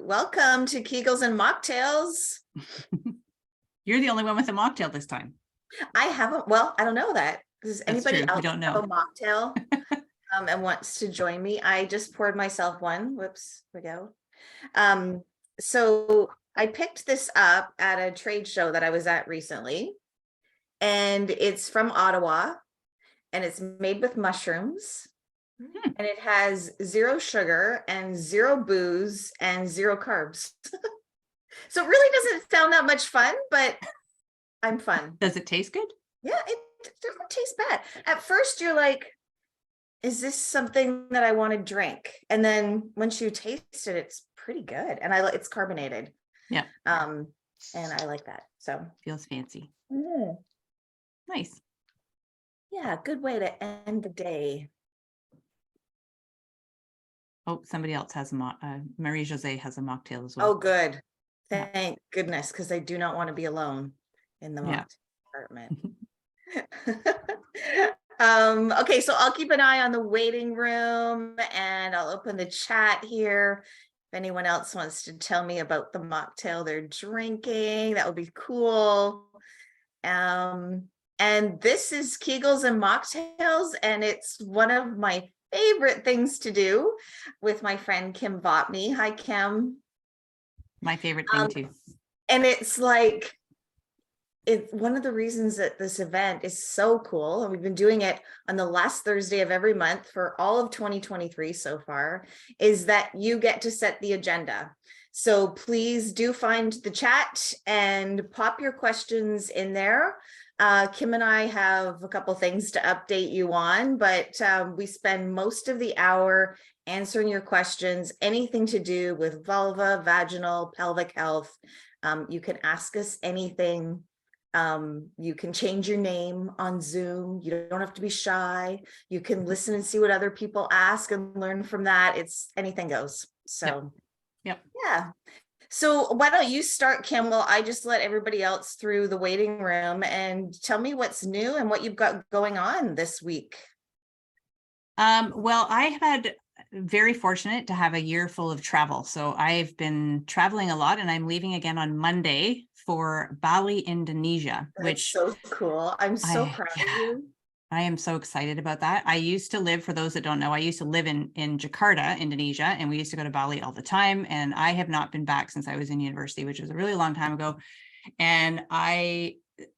Welcome to Kegels and Mocktails. You're the only one with a mocktail this time. I haven't, well, I don't know that. Does anybody true. We else don't have a know. mocktail and wants to join me? I just poured myself one. Whoops, here we go. So I picked this up at a trade show that I was at recently, and it's from Ottawa, and it's made with mushrooms. And it has 0 sugar and 0 booze and 0 carbs. So it really doesn't sound that much fun, but I'm fun. Does it taste good? Yeah, it doesn't taste bad. At first you're like, is this something that I want to drink? And then once you taste it, it's pretty good. And it's carbonated. Yeah. And I like that. So feels fancy. Nice. Yeah, good way to end the day. Oh, somebody else has Marie Jose has a mocktail as well. Oh, good. Thank goodness, because I do not want to be alone in the mocktail department. Okay, so I'll keep an eye on the waiting room, and I'll open the chat here. If anyone else wants to tell me about the mocktail they're drinking, that would be cool. And this is Kegels and Mocktails, and it's one of my favorite things to do with my friend Kim Vopni. Hi, Kim. My favorite thing too. And it's like, it's one of the reasons that this event is so cool. And we've been doing it on the last Thursday of every month for all of 2023 so far, is that you get to set the agenda. So please do find the chat and pop your questions in there. Kim and I have a couple things to update you on, but we spend most of the hour answering your questions, anything to do with vulva, vaginal, pelvic health. You can ask us anything. You can change your name on Zoom. You don't have to be shy. You can listen and see what other people ask and learn from that. It's anything goes. So, Yep. Yeah. So why don't you start, Kim? Well, I just let everybody else through the waiting room, and tell me what's new and what you've got going on this week. Well, I have had very fortunate to have a year full of travel. So I've been traveling a lot, and I'm leaving again on Monday for Bali, Indonesia. That's so cool. I'm so proud of you. I am so excited about that. I used to live, for those that don't know, I used to live in Jakarta, Indonesia, and we used to go to Bali all the time. And I have not been back since I was in university, which was a really long time ago. And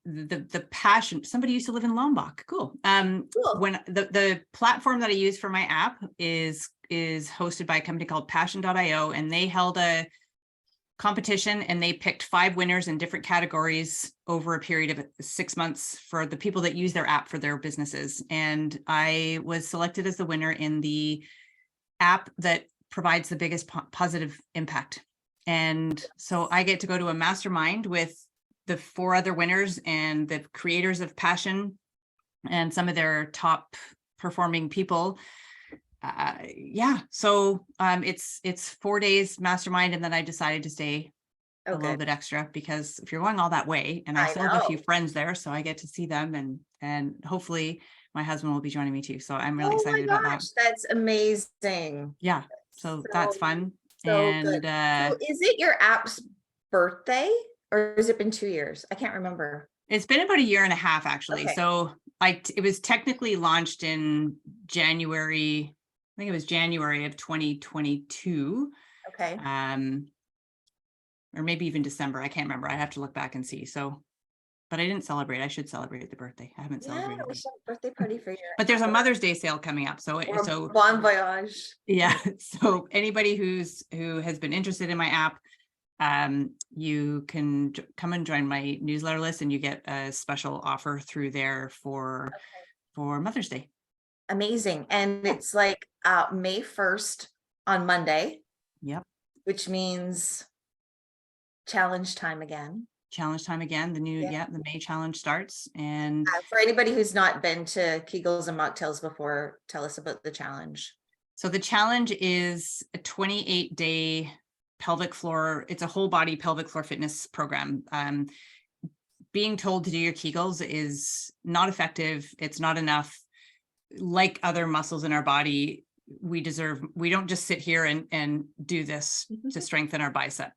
the passion, somebody used to live in Lombok. Cool. Cool. When the platform that I use for my app is hosted by a company called passion.io, and they held a competition, and they picked 5 winners in different categories over a period of 6 months for the people that use their app for their businesses. And I was selected as the winner in the app that provides the biggest positive impact. And so I get to go to a mastermind with the 4 other winners and the creators of Passion and some of their top performing people. So it's 4 days mastermind, and then I decided to stay a little bit extra, because if you're going all that way, and I still have a few friends there, so I get to see them, and hopefully my husband will be joining me too. So I'm really excited about that. That's amazing. Yeah, so that's fun. So and good. So is it your app's birthday, or has it been 2 years? I can't remember. It's been about a year and a half, actually. Okay. So it was technically launched in January. I think it was January of 2022. Okay. Or maybe even December. I can't remember. I have to look back and see. So, but I didn't celebrate. I should celebrate the birthday. I haven't celebrated. We should have a birthday party for you. But there's a Mother's Day sale coming up. So Bon voyage. Yeah. So anybody who has been interested in my app, you can come and join my newsletter list, and you get a special offer through there for Mother's Day. Amazing. And it's like May 1st on Monday. Yep. Which means challenge time again. Challenge time again. The May challenge starts. And for anybody who's not been to Kegels and Mocktails before, tell us about the challenge. So the challenge is a 28-day pelvic floor. It's a whole body pelvic floor fitness program. Being told to do your Kegels is not effective. It's not enough. Like other muscles in our body, we don't just sit here and do this to strengthen our bicep.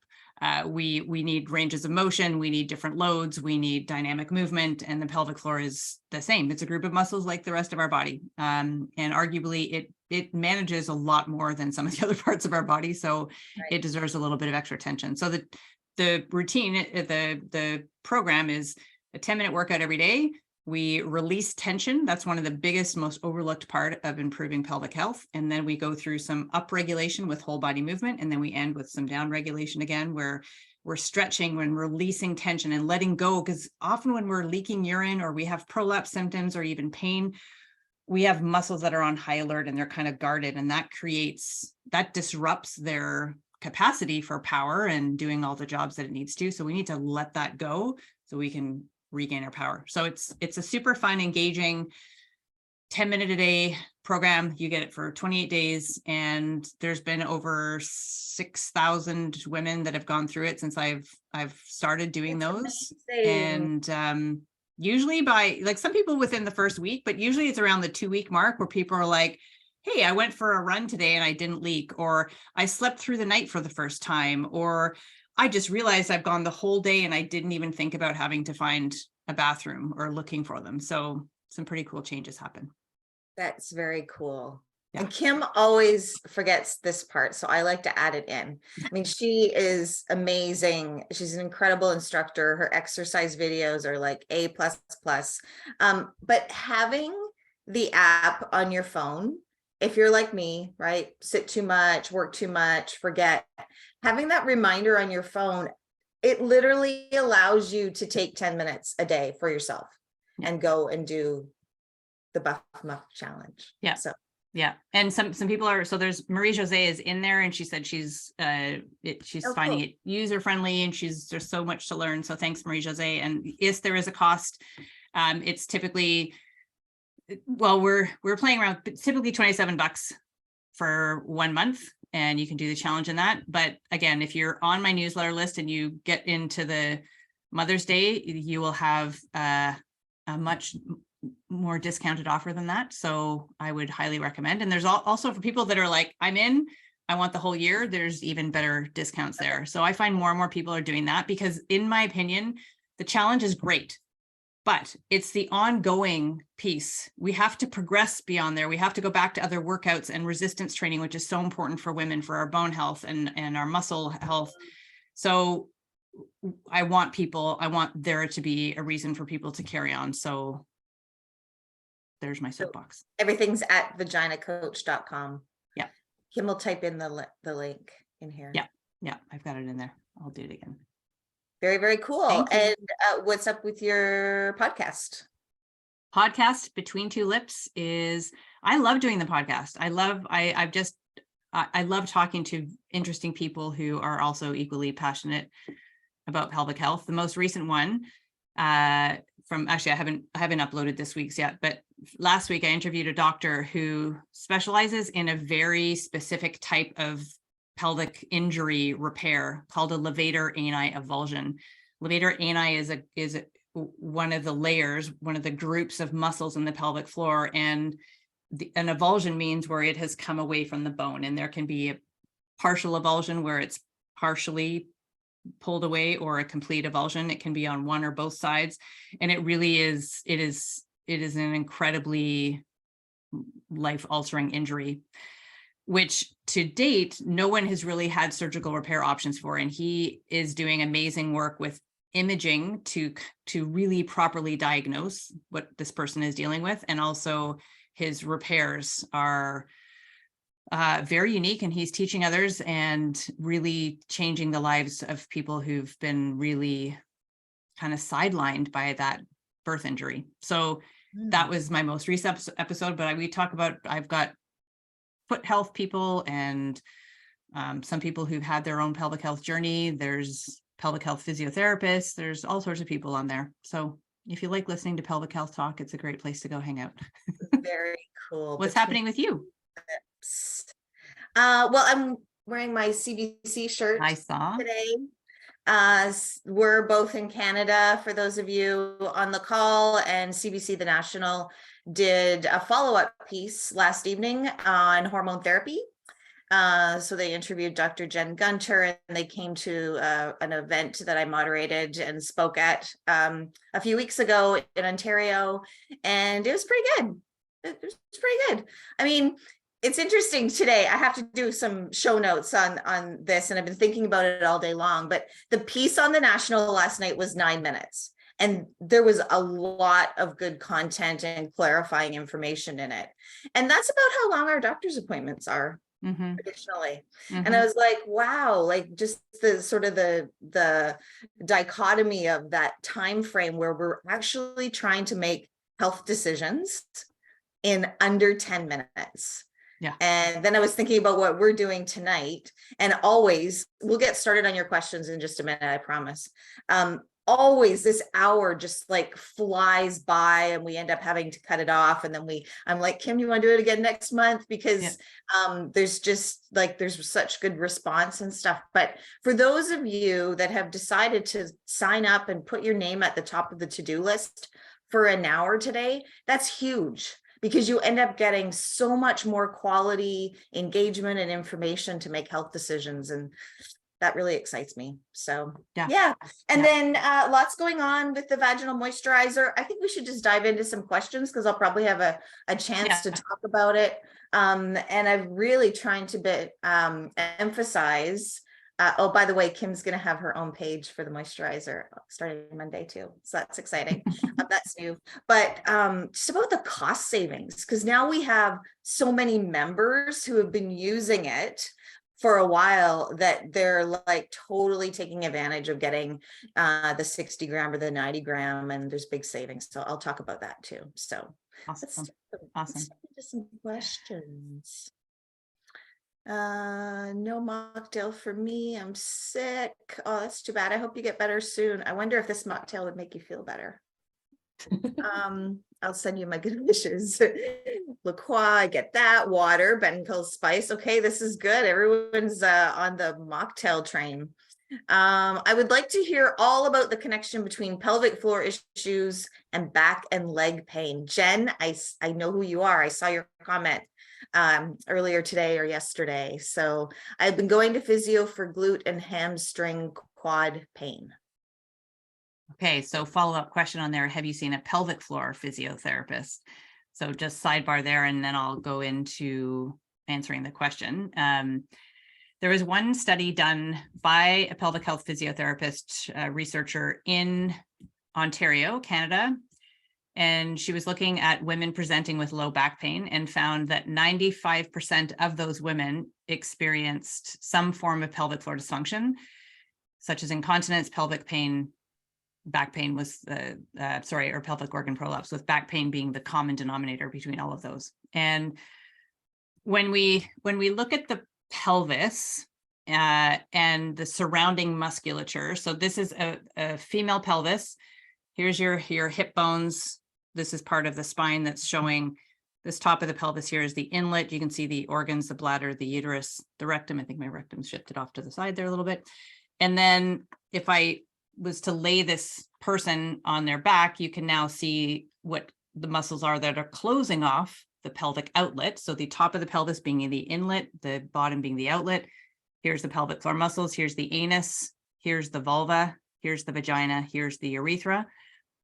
We need ranges of motion, we need different loads, we need dynamic movement, and the pelvic floor is the same. It's a group of muscles like the rest of our body. And arguably it manages a lot more than some of the other parts of our body. So it deserves a little bit of extra attention. So the routine, the program is a 10-minute workout every day. We release tension. That's one of the biggest, most overlooked part of improving pelvic health. And then we go through some up regulation with whole body movement. And then we end with some down regulation again, where we're stretching, when releasing tension and letting go. Because often when we're leaking urine or we have prolapse symptoms or even pain, we have muscles that are on high alert and they're kind of guarded. And that disrupts their capacity for power and doing all the jobs that it needs to. So we need to let that go so we can regain our power. So it's a super fun, engaging 10-minute a day program. You get it for 28 days. And there's been over 6,000 women that have gone through it since I've started doing those. Amazing. And usually by, like, some people within the first week, but usually it's around the 2-week mark where people are like, hey, I went for a run today and I didn't leak, or I slept through the night for the first time, or I just realized I've gone the whole day and I didn't even think about having to find a bathroom or looking for them. So some pretty cool changes happen. That's very cool. Yeah. And Kim always forgets this part, so I like to add it in. I mean, she is amazing. She's an incredible instructor. Her exercise videos are like A++. But having the app on your phone, if you're like me, right, sit too much, work too much, forget, having that reminder on your phone, it literally allows you to take 10 minutes a day for yourself and go and do the Buff Muff challenge. Yeah. So yeah. And some people are, so there's Marie Jose is in there and she said she's finding it user friendly and there's so much to learn. So thanks, Marie Jose. And yes, there is a cost. It's typically, well, we're playing around, typically $27 for 1 month, and you can do the challenge in that. But again, if you're on my newsletter list and you get into the Mother's Day, you will have a much more discounted offer than that. So I would highly recommend. And there's also for people that are like, I'm in, I want the whole year, there's even better discounts there. So I find more and more people are doing that because, in my opinion, the challenge is great. But it's the ongoing piece. We have to progress beyond there. We have to go back to other workouts and resistance training, which is so important for women, for our bone health and our muscle health. So I want there to be a reason for people to carry on. So there's my soapbox. Everything's at vaginacoach.com. Yeah. Kim will type in the link in here. Yeah. Yeah. I've got it in there. I'll do it again. Very, very cool. And what's up with your podcast? Podcast Between Two Lips I love doing the podcast. I love talking to interesting people who are also equally passionate about pelvic health. The most recent one I haven't uploaded this week's yet, but last week I interviewed a doctor who specializes in a very specific type of pelvic injury repair called a levator ani avulsion. Levator ani is one of the layers, one of the groups of muscles in the pelvic floor, and an avulsion means where it has come away from the bone, and there can be a partial avulsion where it's partially pulled away, or a complete avulsion. It can be on one or both sides, and it really is an incredibly life-altering injury, which to date, no one has really had surgical repair options for. And he is doing amazing work with imaging to really properly diagnose what this person is dealing with. And also his repairs are very unique, and he's teaching others and really changing the lives of people who've been really kind of sidelined by that birth injury. So that was my most recent episode, but I've got foot health people and some people who've had their own pelvic health journey. There's pelvic health physiotherapists. There's all sorts of people on there. So if you like listening to pelvic health talk, it's a great place to go hang out. Very cool. What's happening with you? Well, I'm wearing my CBC shirt I saw today. We're both in Canada, for those of you on the call, and CBC The National did a follow-up piece last evening on hormone therapy. So they interviewed Dr. Jen Gunter, and they came to an event that I moderated and spoke at a few weeks ago in Ontario, and it was pretty good. It was pretty good. I mean, it's interesting today. I have to do some show notes on this, and I've been thinking about it all day long. But the piece on the National last night was 9 minutes, and there was a lot of good content and clarifying information in it. And that's about how long our doctor's appointments are traditionally. And I was like, wow, like just the sort of the dichotomy of that time frame where we're actually trying to make health decisions in under 10 minutes. Yeah. And then I was thinking about what we're doing tonight, and always, we'll get started on your questions in just a minute, I promise. Always this hour just like flies by, and we end up having to cut it off. And then I'm like, Kim, you want to do it again next month? Because there's just like, there's such good response and stuff. But for those of you that have decided to sign up and put your name at the top of the to-do list for an hour today, that's huge, because you end up getting so much more quality engagement and information to make health decisions. And that really excites me. So yeah. And then lots going on with the vaginal moisturizer. I think we should just dive into some questions, because I'll probably have a chance to talk about it. And I'm really trying to emphasize, oh, by the way, Kim's going to have her own page for the moisturizer starting Monday too. So that's exciting. That's new. But just about the cost savings, because now we have so many members who have been using it for a while that they're like totally taking advantage of getting the 60 gram or the 90 gram, and there's big savings. So I'll talk about that too. So awesome. Let's get into some questions. No mocktail for me. I'm sick. Oh, that's too bad. I hope you get better soon. I wonder if this mocktail would make you feel better. I'll send you my good wishes. La Croix, I get that. Water, Benkel's Spice. Okay, this is good. Everyone's on the mocktail train. I would like to hear all about the connection between pelvic floor issues and back and leg pain. Jen, I know who you are. I saw your comment earlier today or yesterday. So I've been going to physio for glute and hamstring quad pain. Okay, so follow-up question on there. Have you seen a pelvic floor physiotherapist? So just sidebar there, and then I'll go into answering the question. There was one study done by a pelvic health physiotherapist researcher in Ontario, Canada, and she was looking at women presenting with low back pain and found that 95% of those women experienced some form of pelvic floor dysfunction, such as incontinence, pelvic pain, back pain was or pelvic organ prolapse, with back pain being the common denominator between all of those. And when we look at the pelvis and the surrounding musculature, so this is a female pelvis. Here's your hip bones. This is part of the spine that's showing. This top of the pelvis here is the inlet. You can see the organs, the bladder, the uterus, the rectum. I think my rectum shifted off to the side there a little bit. And then if I was to lay this person on their back, you can now see what the muscles are that are closing off the pelvic outlet. So the top of the pelvis being the inlet, the bottom being the outlet. Here's the pelvic floor muscles. Here's the anus. Here's the vulva. Here's the vagina. Here's the urethra.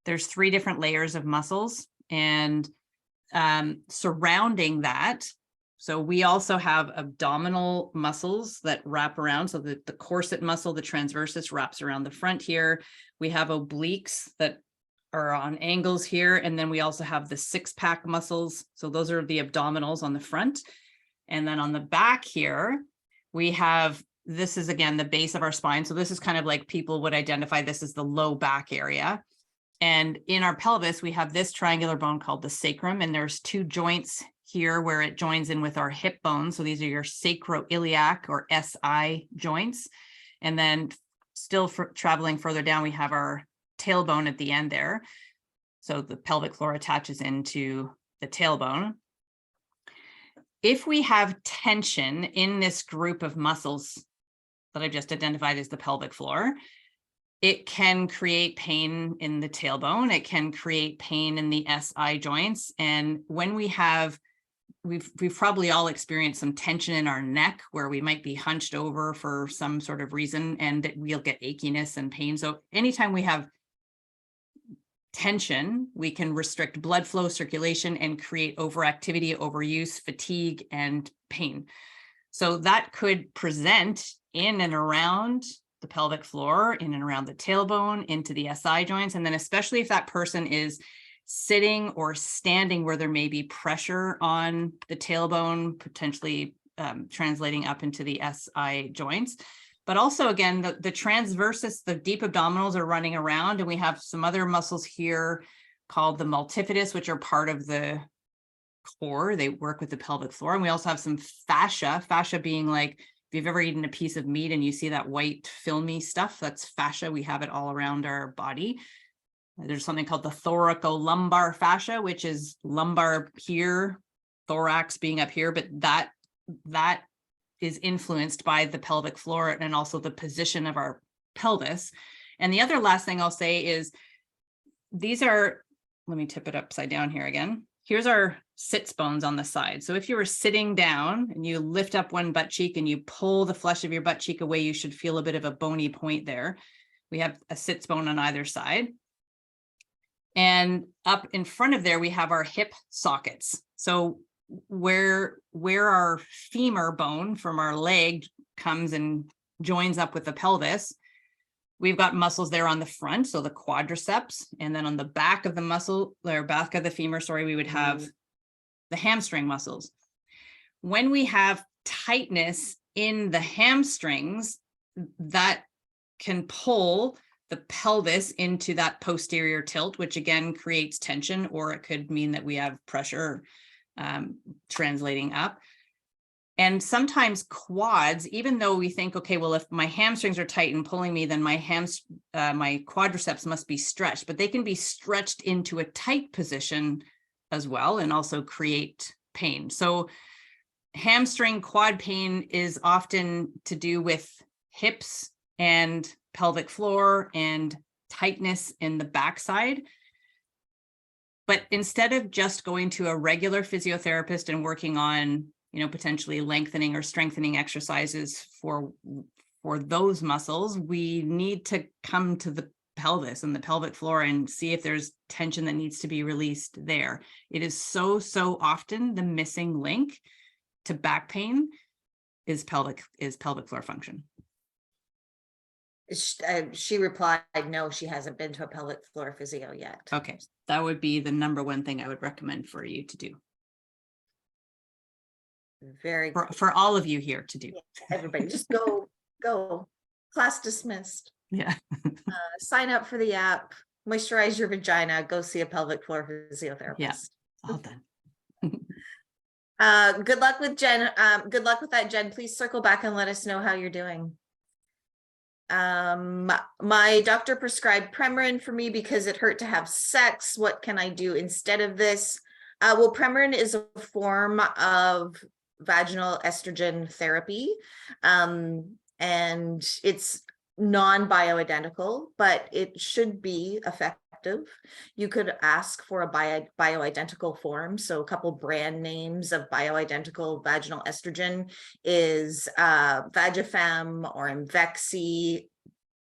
There's 3 different layers of muscles, and surrounding that. So we also have abdominal muscles that wrap around. So the corset muscle, the transversus, wraps around the front here. We have obliques that are on angles here. And then we also have the 6-pack muscles. So those are the abdominals on the front. And then on the back here, we have, this is again, the base of our spine. So this is kind of like people would identify this as the low back area. And in our pelvis, we have this triangular bone called the sacrum. And there's 2 joints here where it joins in with our hip bones. So these are your sacroiliac or SI joints. And then still traveling further down, we have our tailbone at the end there. So the pelvic floor attaches into the tailbone. If we have tension in this group of muscles that I've just identified as the pelvic floor, It can create pain in the tailbone. It can create pain in the SI joints. And when we've probably all experienced some tension in our neck where we might be hunched over for some sort of reason, and that we'll get achiness and pain. So anytime we have tension, we can restrict blood flow, circulation, and create overactivity, overuse, fatigue, and pain. So that could present in and around the pelvic floor, in and around the tailbone, into the SI joints. And then especially if that person is sitting or standing where there may be pressure on the tailbone, potentially translating up into the SI joints. But also, again, the transversus, the deep abdominals are running around, and we have some other muscles here called the multifidus, which are part of the core. They work with the pelvic floor. And we also have some fascia being like, if you've ever eaten a piece of meat and you see that white filmy stuff, that's fascia. We have it all around our body. There's something called the thoracolumbar fascia, which is lumbar here, thorax being up here, but that is influenced by the pelvic floor and also the position of our pelvis. And the other last thing I'll say is these are, let me tip it upside down here again. Here's our sits bones on the side. So if you were sitting down and you lift up one butt cheek and you pull the flesh of your butt cheek away, you should feel a bit of a bony point there. We have a sits bone on either side. And up in front of there, we have our hip sockets. So where our femur bone from our leg comes and joins up with the pelvis, we've got muscles there on the front, so the quadriceps, and then on the back of the muscle, or back of the femur, sorry, we would have the hamstring muscles. When we have tightness in the hamstrings, that can pull the pelvis into that posterior tilt, which again creates tension, or it could mean that we have pressure translating up. And sometimes quads, even though we think, okay, well, if my hamstrings are tight and pulling me, then my quadriceps must be stretched, but they can be stretched into a tight position as well and also create pain. So hamstring quad pain is often to do with hips and pelvic floor and tightness in the backside. But instead of just going to a regular physiotherapist and working on, potentially lengthening or strengthening exercises for those muscles, we need to come to the pelvis and the pelvic floor and see if there's tension that needs to be released there. It is so often the missing link to back pain is pelvic floor function. She replied, no, she hasn't been to a pelvic floor physio yet. Okay, that would be the number one thing I would recommend for you to do. Very for all of you here to do. Yeah, everybody just go. Class dismissed. Yeah. Sign up for the app, moisturize your vagina, go see a pelvic floor physiotherapist. Yeah, all done. Good luck with Jen. Good luck with that, Jen. Please circle back and let us know how you're doing. My doctor prescribed Premarin for me because it hurt to have sex. What can I do instead of this? Well, Premarin is a form of vaginal estrogen therapy, and it's non-bioidentical, but it should be effective. You could ask for a bioidentical form. So a couple brand names of bioidentical vaginal estrogen is Vagifem or Imvexy,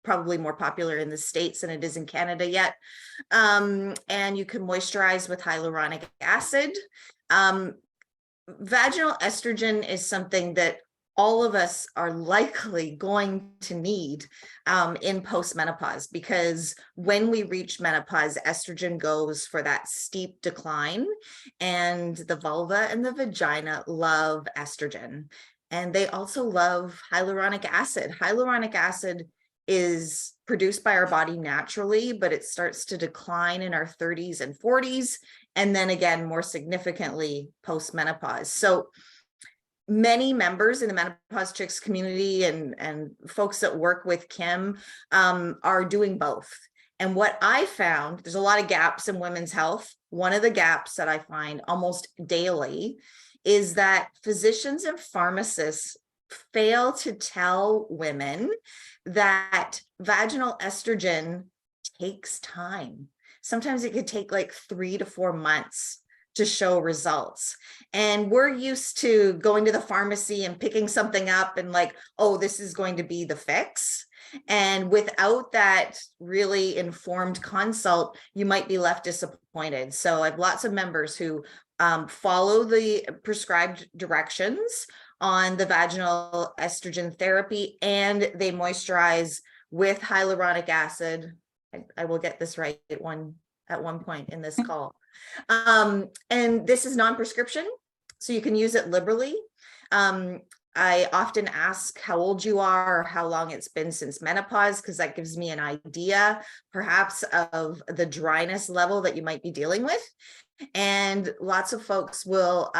probably more popular in the States than it is in Canada yet. And you can moisturize with hyaluronic acid. Vaginal estrogen is something that all of us are likely going to need in postmenopause, because when we reach menopause, estrogen goes for that steep decline, and the vulva and the vagina love estrogen, and they also love hyaluronic acid. Hyaluronic acid is produced by our body naturally, but it starts to decline in our 30s and 40s, and then again, more significantly post-menopause. So many members in the Menopause Chicks community and folks that work with Kim are doing both. And what I found, there's a lot of gaps in women's health. One of the gaps that I find almost daily is that physicians and pharmacists fail to tell women that vaginal estrogen takes time. Sometimes it could take like 3 to 4 months to show results. And we're used to going to the pharmacy and picking something up and like, oh, this is going to be the fix. And without that really informed consult, you might be left disappointed. So I have lots of members who follow the prescribed directions on the vaginal estrogen therapy, and they moisturize with hyaluronic acid. I will get this right at one point in this call. And this is non-prescription, so you can use it liberally. I often ask how old you are or how long it's been since menopause, because that gives me an idea perhaps of the dryness level that you might be dealing with. And lots of folks will,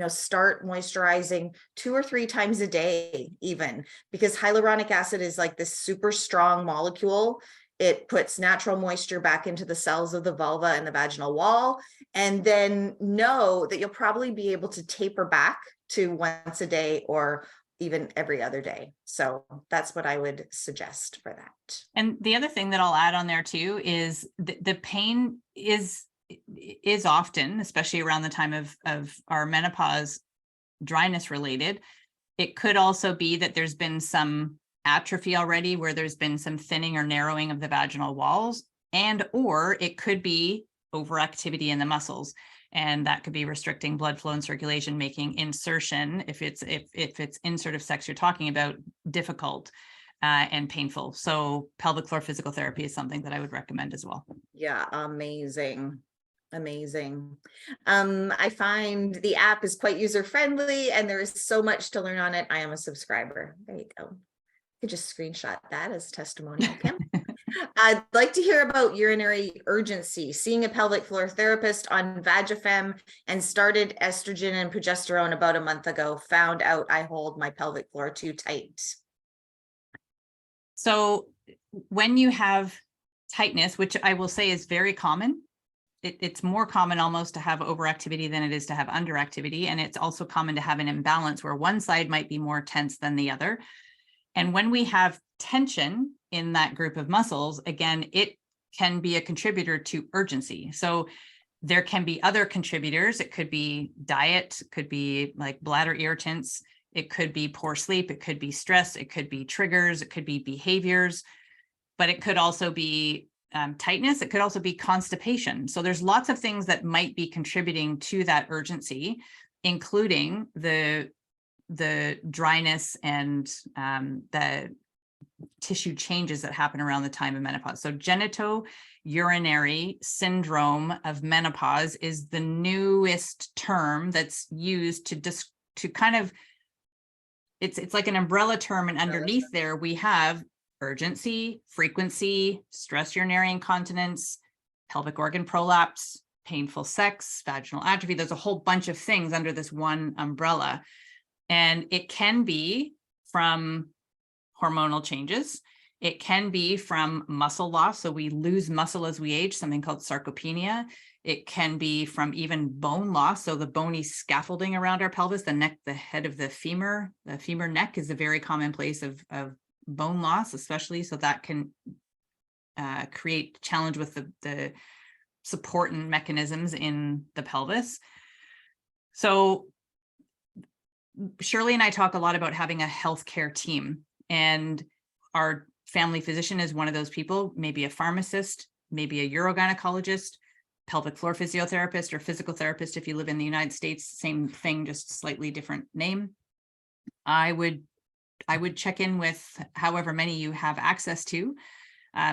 start moisturizing 2 or 3 times a day, even, because hyaluronic acid is like this super strong molecule. It puts natural moisture back into the cells of the vulva and the vaginal wall. And then know that you'll probably be able to taper back to once a day or even every other day. So that's what I would suggest for that. And the other thing that I'll add on there too is the pain is often, especially around the time of our menopause, dryness related. It could also be that there's been some atrophy already, where there's been some thinning or narrowing of the vaginal walls, or it could be overactivity in the muscles. And that could be restricting blood flow and circulation, making insertion, if it's insert of sex you're talking about, difficult and painful. So pelvic floor physical therapy is something that I would recommend as well. Yeah, amazing. I find the app is quite user friendly and there is so much to learn on it. I am a subscriber. There you go. You could just screenshot that as testimonial, Kim. I'd like to hear about urinary urgency. Seeing a pelvic floor therapist on VagiFem and started estrogen and progesterone about a month ago. Found out I hold my pelvic floor too tight. So when you have tightness, which I will say is very common, it's more common almost to have overactivity than it is to have underactivity. And it's also common to have an imbalance where one side might be more tense than the other. And when we have tension in that group of muscles, again, it can be a contributor to urgency. So there can be other contributors. It could be diet, could be like bladder irritants. It could be poor sleep. It could be stress. It could be triggers. It could be behaviors, but it could also be tightness. It could also be constipation. So there's lots of things that might be contributing to that urgency, including the dryness and the tissue changes that happen around the time of menopause. So genitourinary syndrome of menopause is the newest term that's used to kind of, it's like an umbrella term, and underneath there we have urgency, frequency, stress urinary incontinence, pelvic organ prolapse, painful sex, vaginal atrophy. There's a whole bunch of things under this one umbrella. And it can be from hormonal changes. It can be from muscle loss. So we lose muscle as we age, something called sarcopenia. It can be from even bone loss. So the bony scaffolding around our pelvis, the neck, the head of the femur neck is a very common place of bone loss, especially. So that can create challenge with the support and mechanisms in the pelvis. So Shirley and I talk a lot about having a healthcare team, and our family physician is one of those people, maybe a pharmacist, maybe a urogynecologist, pelvic floor physiotherapist, or physical therapist if you live in the United States, same thing, just slightly different name. I would check in with however many you have access to.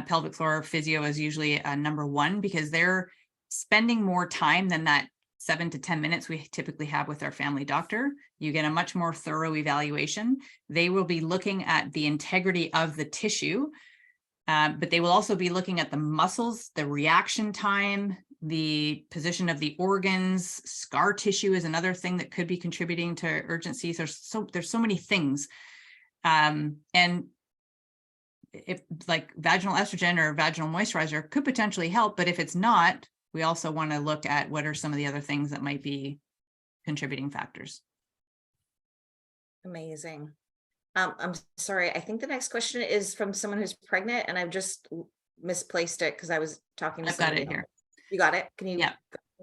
Pelvic floor physio is usually number one, because they're spending more time than that 7 to 10 minutes we typically have with our family doctor. You get a much more thorough evaluation. They will be looking at the integrity of the tissue, but they will also be looking at the muscles, the reaction time, the position of the organs. Scar tissue is another thing that could be contributing to urgency. There's so many things. And if like vaginal estrogen or vaginal moisturizer could potentially help, but if it's not, we also want to look at what are some of the other things that might be contributing factors. Amazing. I'm sorry. I think the next question is from someone who's pregnant, and I've just misplaced it because I was talking to I've got somebody it else. here. You got it? Can you? Yeah.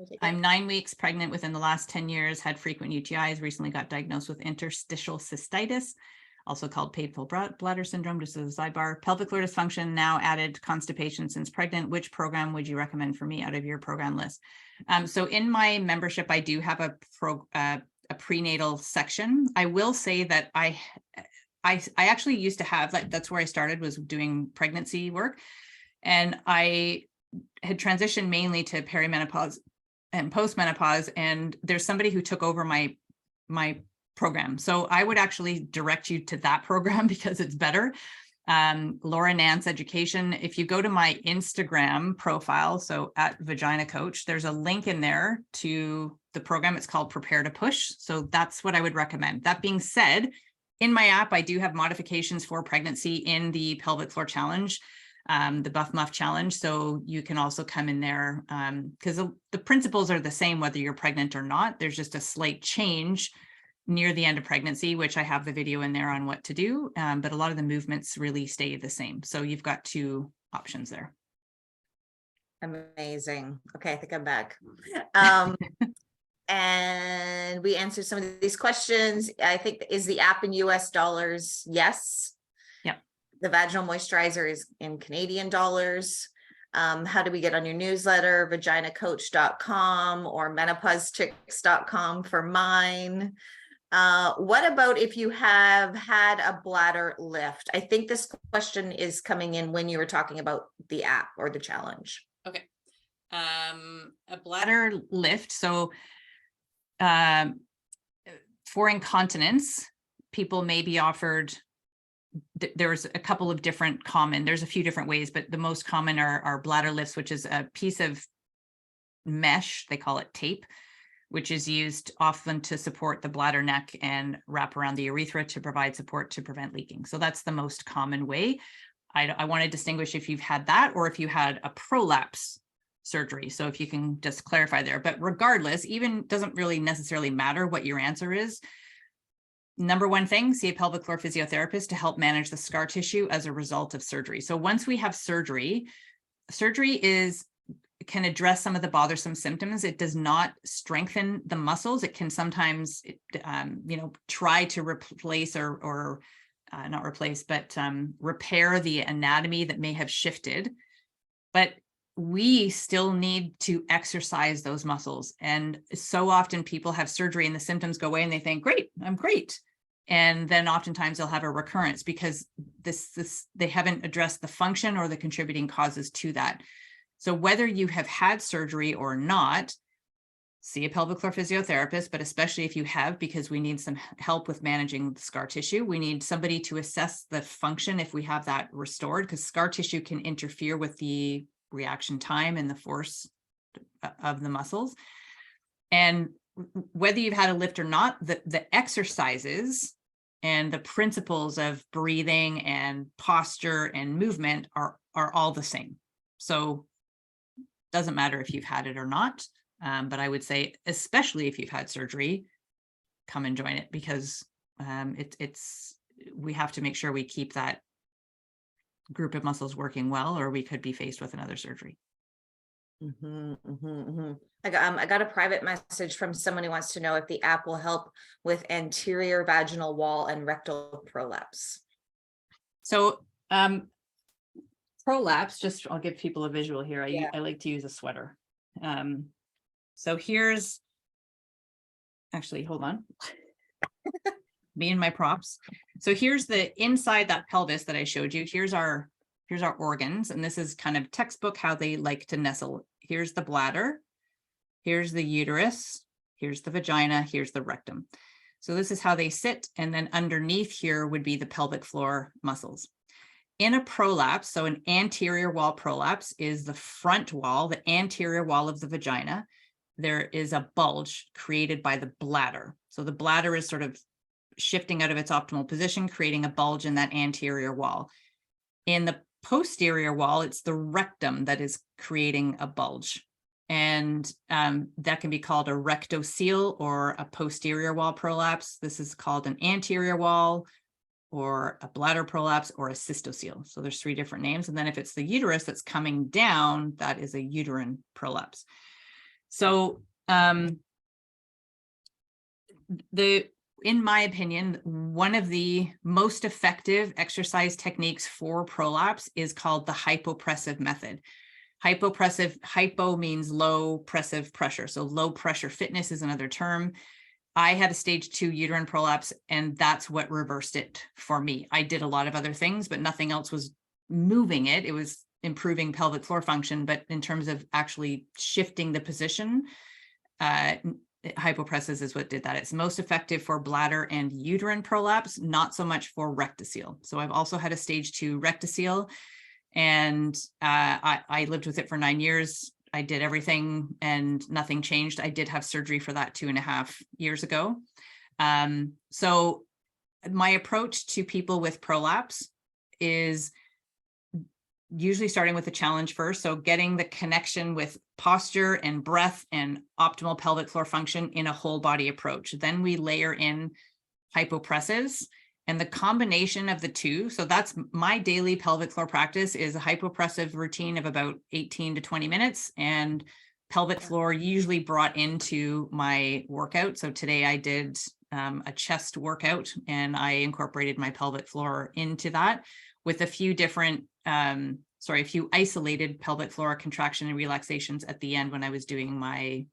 Take I'm it? 9 weeks pregnant within the last 10 years, had frequent UTIs, recently got diagnosed with interstitial cystitis, also called painful bladder syndrome, just as a sidebar. Pelvic floor dysfunction, now added constipation since pregnant. Which program would you recommend for me out of your program list? So in my membership, I do have a prenatal section. I will say that I actually used to have, like, that's where I started, was doing pregnancy work. And I had transitioned mainly to perimenopause and postmenopause, and there's somebody who took over my program. So I would actually direct you to that program because it's better. Laura Nance Education. If you go to my Instagram profile, so at Vagina Coach, there's a link in there to the program. It's called Prepare to Push. So that's what I would recommend. That being said, in my app, I do have modifications for pregnancy in the pelvic floor challenge, the Buff Muff challenge. So you can also come in there because the principles are the same whether you're pregnant or not. There's just a slight change near the end of pregnancy, which I have the video in there on what to do. But a lot of the movements really stay the same. So you've got two options there. Amazing. Okay, I think I'm back. And we answered some of these questions. I think, is the app in US dollars? Yes. Yep. The vaginal moisturizer is in Canadian dollars. How do we get on your newsletter? Vaginacoach.com or menopausechicks.com for mine. What about if you have had a bladder lift? I think this question is coming in when you were talking about the app or the challenge. Okay. A bladder lift. So for incontinence, people may be offered, there's a couple of different there's a few different ways, but the most common are bladder lifts, which is a piece of mesh, they call it tape, which is used often to support the bladder neck and wrap around the urethra to provide support to prevent leaking. So that's the most common way. I want to distinguish if you've had that or if you had a prolapse surgery. So if you can just clarify there, but regardless, even doesn't really necessarily matter what your answer is. Number one thing, see a pelvic floor physiotherapist to help manage the scar tissue as a result of surgery. So once we have surgery, can address some of the bothersome symptoms. It does not strengthen the muscles. It can sometimes, try to replace or not replace, but repair the anatomy that may have shifted. But we still need to exercise those muscles. And so often people have surgery and the symptoms go away and they think, great, I'm great. And then oftentimes they'll have a recurrence because they haven't addressed the function or the contributing causes to that. So whether you have had surgery or not, see a pelvic floor physiotherapist, but especially if you have, because we need some help with managing the scar tissue. We need somebody to assess the function if we have that restored, because scar tissue can interfere with the reaction time and the force of the muscles. And whether you've had a lift or not, the exercises and the principles of breathing and posture and movement are all the same. So doesn't matter if you've had it or not. But I would say, especially if you've had surgery, come and join it, because we have to make sure we keep that group of muscles working well, or we could be faced with another surgery. I got a private message from someone who wants to know if the app will help with anterior vaginal wall and rectal prolapse. So prolapse, just I'll give people a visual here. I like to use a sweater. So here's, actually, hold on. Me and my props. So here's the inside that pelvis that I showed you. Here's our organs. And this is kind of textbook how they like to nestle. Here's the bladder. Here's the uterus. Here's the vagina. Here's the rectum. So this is how they sit. And then underneath here would be the pelvic floor muscles. In a prolapse, so an anterior wall prolapse is the front wall, the anterior wall of the vagina. There is a bulge created by the bladder. So the bladder is sort of shifting out of its optimal position, creating a bulge in that anterior wall. In the posterior wall, it's the rectum that is creating a bulge. And that can be called a rectocele or a posterior wall prolapse. This is called an anterior wall or a bladder prolapse, or a cystocele. So there's 3 different names. And then if it's the uterus that's coming down, that is a uterine prolapse. So in my opinion, one of the most effective exercise techniques for prolapse is called the hypopressive method. Hypo means low pressive pressure. So low pressure fitness is another term. I had a stage 2 uterine prolapse, and that's what reversed it for me. I did a lot of other things, but nothing else was moving it. It was improving pelvic floor function, but in terms of actually shifting the position, hypopresses is what did that. It's most effective for bladder and uterine prolapse, not so much for rectocele. So I've also had a stage 2 rectocele, and I lived with it for 9 years. I did everything and nothing changed. I did have surgery for that 2.5 years ago. So my approach to people with prolapse is usually starting with a challenge first. So getting the connection with posture and breath and optimal pelvic floor function in a whole body approach. Then we layer in hypopressives, and the combination of the two. So that's my daily pelvic floor practice, is a hypopressive routine of about 18 to 20 minutes, and pelvic floor usually brought into my workout. So today I did a chest workout, and I incorporated my pelvic floor into that with a few different, a few isolated pelvic floor contraction and relaxations at the end when I was doing my,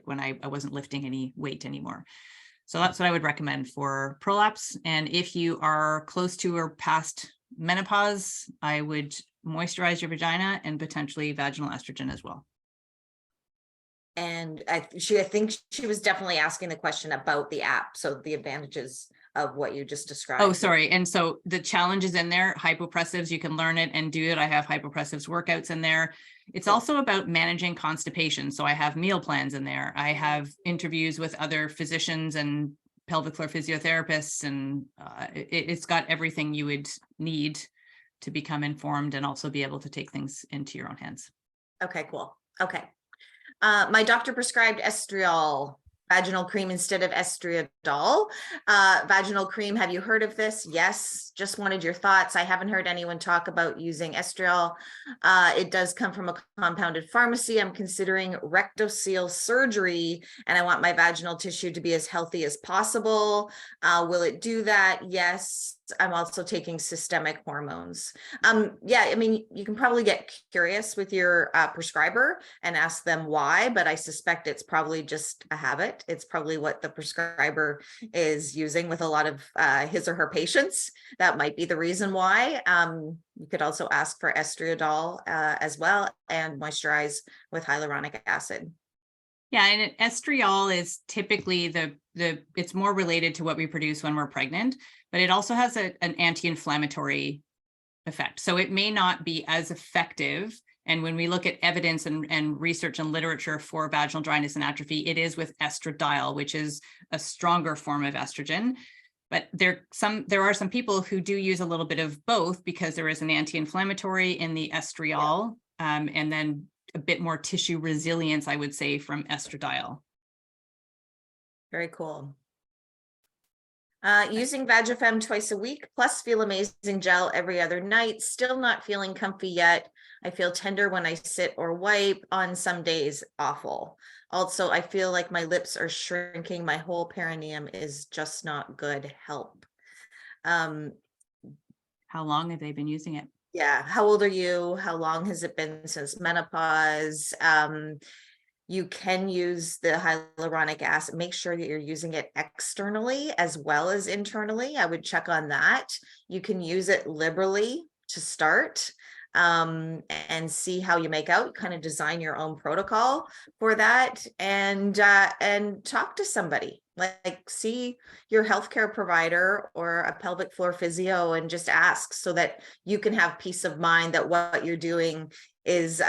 when I wasn't lifting any weight anymore. So that's what I would recommend for prolapse. And if you are close to or past menopause, I would moisturize your vagina and potentially vaginal estrogen as well. And I think she was definitely asking the question about the app. So the advantages of what you just described. Oh, sorry. And so the challenge is in there, hypopressives, you can learn it and do it. I have hypopressives workouts in there. It's also about managing constipation. So I have meal plans in there. I have interviews with other physicians and pelvic floor physiotherapists, and it's got everything you would need to become informed and also be able to take things into your own hands. Okay, cool. Okay. My doctor prescribed estriol vaginal cream instead of estriadol. Vaginal cream, have you heard of this? Yes, just wanted your thoughts. I haven't heard anyone talk about using estriol. It does come from a compounded pharmacy. I'm considering rectocele surgery, and I want my vaginal tissue to be as healthy as possible. Will it do that? Yes. I'm also taking systemic hormones. Yeah, I mean, you can probably get curious with your prescriber and ask them why, but I suspect it's probably just a habit. It's probably what the prescriber is using with a lot of his or her patients. That might be the reason why. You could also ask for estriadol as well, and moisturize with hyaluronic acid. Yeah, and estriol is typically it's more related to what we produce when we're pregnant, but it also has an anti-inflammatory effect. So it may not be as effective. And when we look at evidence and research and literature for vaginal dryness and atrophy, it is with estradiol, which is a stronger form of estrogen. But there are some people who do use a little bit of both, because there is an anti-inflammatory in the estriol, and then a bit more tissue resilience, I would say, from estradiol. Very cool. Using VagiFem twice a week, plus Feel Amazing gel every other night. Still not feeling comfy yet. I feel tender when I sit or wipe. On some days, awful. Also, I feel like my lips are shrinking. My whole perineum is just not good. Help. How long have they been using it? Yeah. How old are you? How long has it been since menopause? You can use the hyaluronic acid. Make sure that you're using it externally as well as internally. I would check on that. You can use it liberally to start, and see how you make out. Kind of design your own protocol for that, and talk to somebody. Like see your healthcare provider or a pelvic floor physio and just ask, so that you can have peace of mind that what you're doing is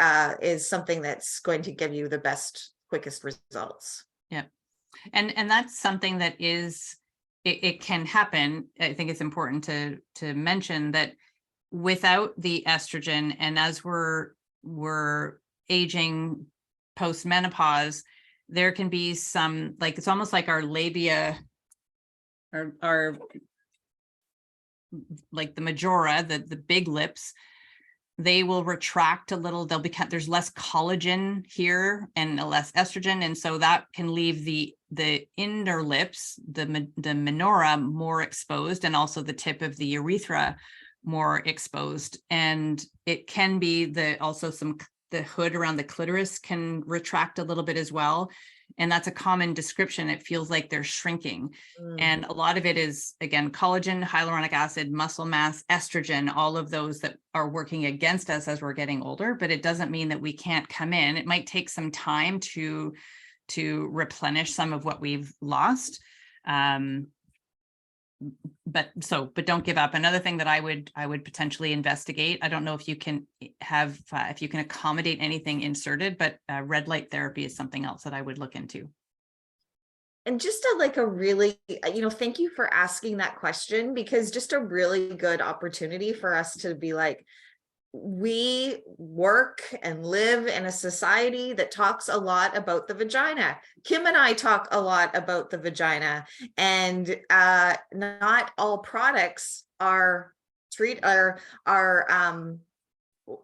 something that's going to give you the best, quickest results. Yeah. And that's something that it can happen. I think it's important to mention that without the estrogen, and as we're aging post-menopause, there can be some, like, it's almost like our labia, our like the majora, the big lips, they will retract a little. They'll become, there's less collagen here and less estrogen. And so that can leave the inner lips, the minora, more exposed, and also the tip of the urethra more exposed. And it can be the hood around the clitoris can retract a little bit as well. And that's a common description. It feels like they're shrinking. And a lot of it is, again, collagen, hyaluronic acid, muscle mass, estrogen, all of those that are working against us as we're getting older. But it doesn't mean that we can't come in. It might take some time to replenish some of what we've lost. But don't give up. Another thing that I would potentially investigate, I don't know if you can have, if you can accommodate anything inserted, but red light therapy is something else that I would look into. And just a really, thank you for asking that question, because just a really good opportunity for us to be like, we work and live in a society that talks a lot about the vagina. Kim and I talk a lot about the vagina, and not all products are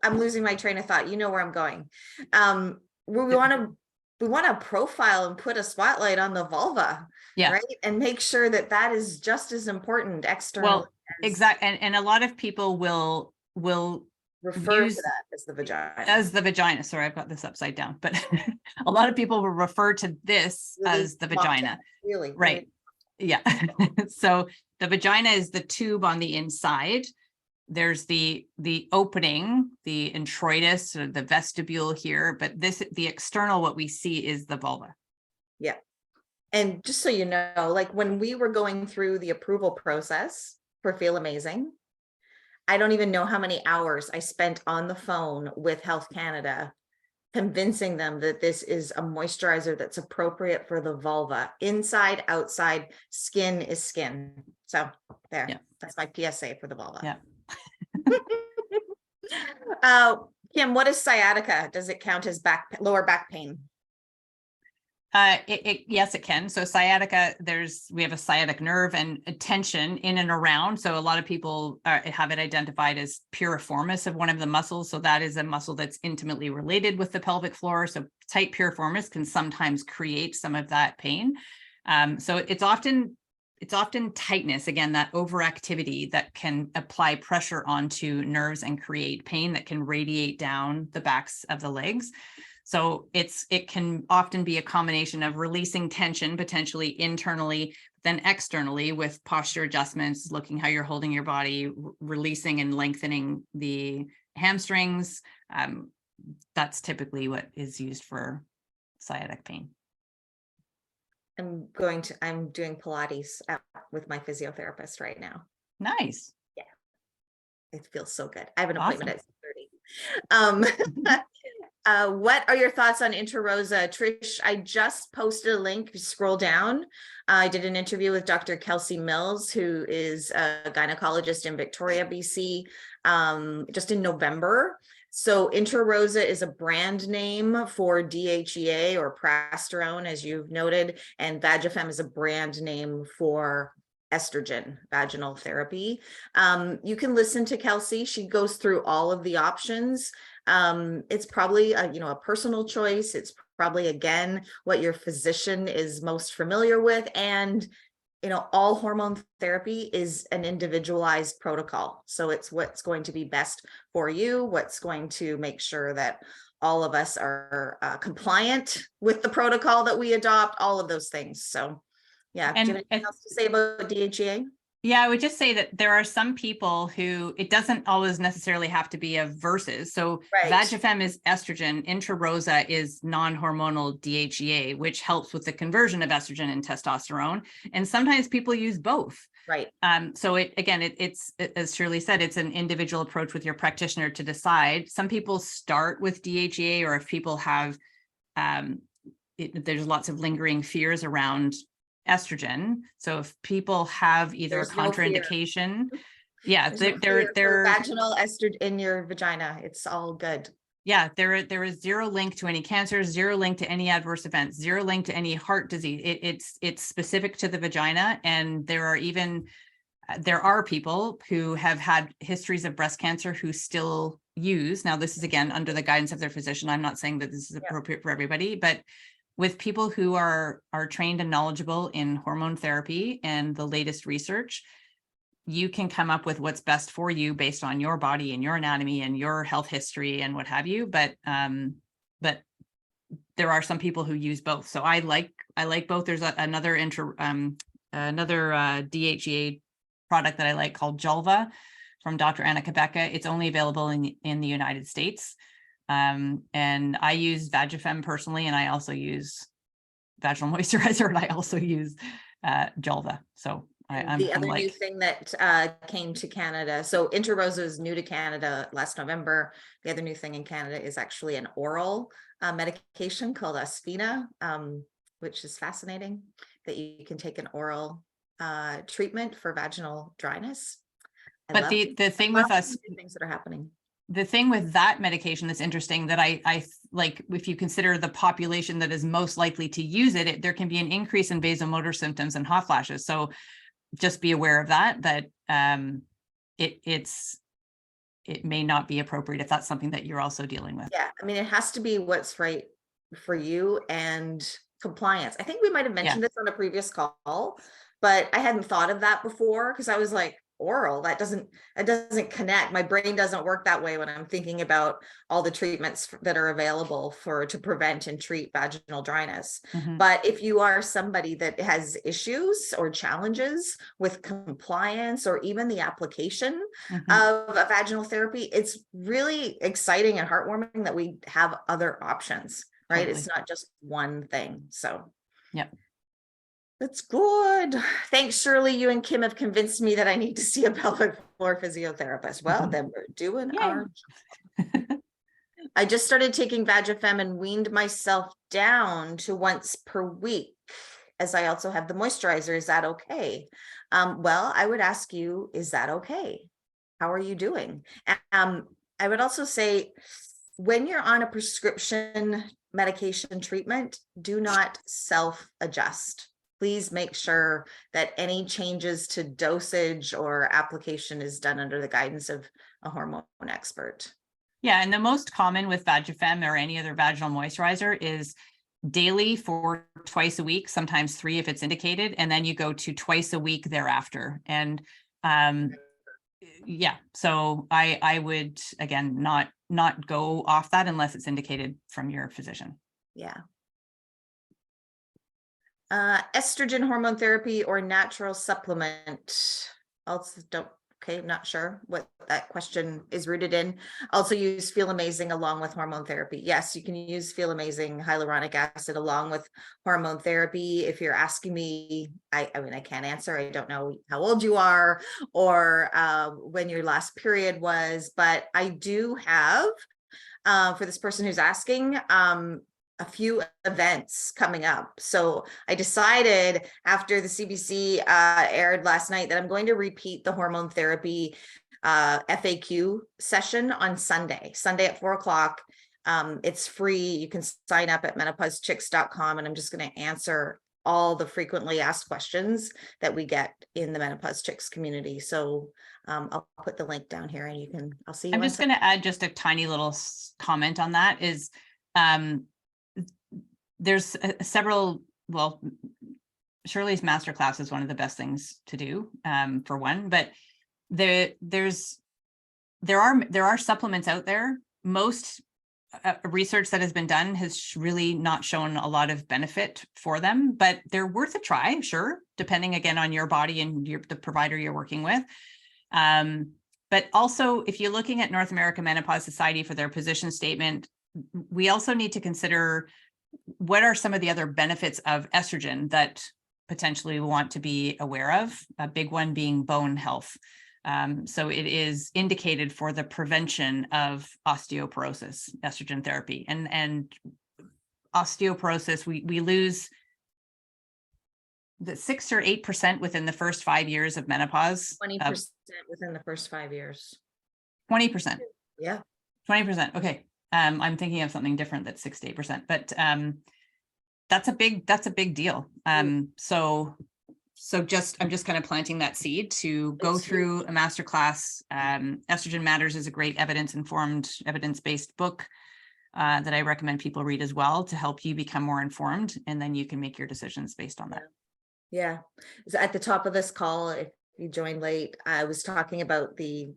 I'm losing my train of thought. You know where I'm going. We want to profile and put a spotlight on the vulva, right? And make sure that is just as important externally. Well, exactly. And a lot of people will refer to that as the vagina. Sorry, I've got this upside down, but a lot of people will refer to this as the vagina. Really? Right. Yeah. So the vagina is the tube on the inside. There's the opening, the introitus, or the vestibule here, but the external, what we see is the vulva. Yeah. And just so you know, like when we were going through the approval process for Feel Amazing, I don't even know how many hours I spent on the phone with Health Canada, convincing them that this is a moisturizer that's appropriate for the vulva, inside, outside, skin is skin. So there, that's my PSA for the vulva. Yeah. Kim, what is sciatica? Does it count as lower back pain? Yes, it can. So sciatica, we have a sciatic nerve and a tension in and around. So a lot of people have it identified as piriformis of one of the muscles. So that is a muscle that's intimately related with the pelvic floor. So tight piriformis can sometimes create some of that pain. So it's often tightness, again, that overactivity that can apply pressure onto nerves and create pain that can radiate down the backs of the legs. So it can often be a combination of releasing tension, potentially internally, then externally with posture adjustments, looking how you're holding your body, releasing and lengthening the hamstrings. That's typically what is used for sciatic pain. I'm doing Pilates with my physiotherapist right now. Nice. Yeah. It feels so good. I have an appointment at 6:30. What are your thoughts on Interosa? Trish, I just posted a link. Scroll down. I did an interview with Dr. Kelsey Mills, who is a gynecologist in Victoria, BC, just in November. So Interosa is a brand name for DHEA or progesterone, as you've noted, and Vagifem is a brand name for estrogen, vaginal therapy. You can listen to Kelsey. She goes through all of the options. It's probably a personal choice. It's probably, again, what your physician is most familiar with. And, all hormone therapy is an individualized protocol. So it's what's going to be best for you, what's going to make sure that all of us are compliant with the protocol that we adopt, all of those things. So yeah. Do you have anything else to say about DHEA? Yeah, I would just say that there are some people who it doesn't always necessarily have to be a versus. So Vagifem is estrogen, Interosa is non-hormonal DHEA, which helps with the conversion of estrogen and testosterone. And sometimes people use both. Right. So it's as Shirley said, it's an individual approach with your practitioner to decide. Some people start with DHEA, or if people have, there's lots of lingering fears around estrogen. So if people have either a contraindication, they're vaginal estrogen in your vagina, it's all good. Yeah, there is zero link to any cancer, zero link to any adverse events, zero link to any heart disease. It's specific to the vagina, and there are even there are people who have had histories of breast cancer who still use, now this is again under the guidance of their physician. I'm not saying that this is appropriate for everybody, but with people who are trained and knowledgeable in hormone therapy and the latest research, you can come up with what's best for you based on your body and your anatomy and your health history and what have you. But there are some people who use both. So I like both. There's another DHEA product that I like called Vulva from Dr. Anna Kabeka. It's only available in the United States. And I use Vagifem personally, and I also use vaginal moisturizer, and I also use Vulva. So the other new thing that came to Canada, so Interosa is new to Canada last November. The other new thing in Canada is actually an oral medication called Aspina, which is fascinating, that you can take an oral treatment for vaginal dryness. But the thing with us, things that are happening. The thing with that medication that's interesting that I like, if you consider the population that is most likely to use it, there can be an increase in vasomotor symptoms and hot flashes. So just be aware of that it may not be appropriate if that's something that you're also dealing with. Yeah, I mean, it has to be what's right for you and compliance. I think we might have mentioned this on a previous call, but I hadn't thought of that before because I was like, oral, that doesn't connect. My brain doesn't work that way when I'm thinking about all the treatments that are available to prevent and treat vaginal dryness. Mm-hmm. But if you are somebody that has issues or challenges with compliance or even the application mm-hmm. of a vaginal therapy, it's really exciting and heartwarming that we have other options, right? Totally. It's not just one thing. So yeah. That's good. Thanks, Shirley. You and Kim have convinced me that I need to see a pelvic floor physiotherapist. Well, then we're doing our job. I just started taking Vagifem and weaned myself down to once per week, as I also have the moisturizer. Is that okay? Well, I would ask you, is that okay? How are you doing? I would also say, when you're on a prescription medication treatment, do not self-adjust. Please make sure that any changes to dosage or application is done under the guidance of a hormone expert. Yeah, and the most common with Vagifem or any other vaginal moisturizer is daily for twice a week, sometimes 3 if it's indicated, and then you go to twice a week thereafter. And yeah, so I would, again, not go off that unless it's indicated from your physician. Yeah. Estrogen hormone therapy or natural supplement. Also I'm not sure what that question is rooted in. Also use Feel Amazing along with hormone therapy. Yes, you can use Feel Amazing hyaluronic acid along with hormone therapy. If you're asking me, I mean, I can't answer. I don't know how old you are or when your last period was, but I do have, for this person who's asking, a few events coming up. So I decided after the CBC aired last night that I'm going to repeat the hormone therapy FAQ session on Sunday at 4:00. It's free. You can sign up at menopausechicks.com, and I'm just going to answer all the frequently asked questions that we get in the Menopause Chicks community. So I'll put the link down here, and I'll see you. I'm just going to add just a tiny little comment on that is, there's several, well, Shirley's masterclass is one of the best things to do, for one, but there are supplements out there. Most research that has been done has really not shown a lot of benefit for them, but they're worth a try, sure, depending again on your body and the provider you're working with. But also, if you're looking at North American Menopause Society for their position statement, we also need to consider what are some of the other benefits of estrogen that potentially we want to be aware of, a big one being bone health. So it is indicated for the prevention of osteoporosis, estrogen therapy. And osteoporosis, we lose the 6 or 8% within the first 5 years of menopause. 20% within the first 5 years. 20%. Yeah. 20%. Okay. I'm thinking of something different that's 6 to 8%, but that's a big deal. So So I'm just kind of planting that seed to go That's through a masterclass. Estrogen Matters is a great evidence-informed, evidence-based book that I recommend people read as well to help you become more informed, and then you can make your decisions based on that. Yeah. So at the top of this call, if you joined late, I was talking about the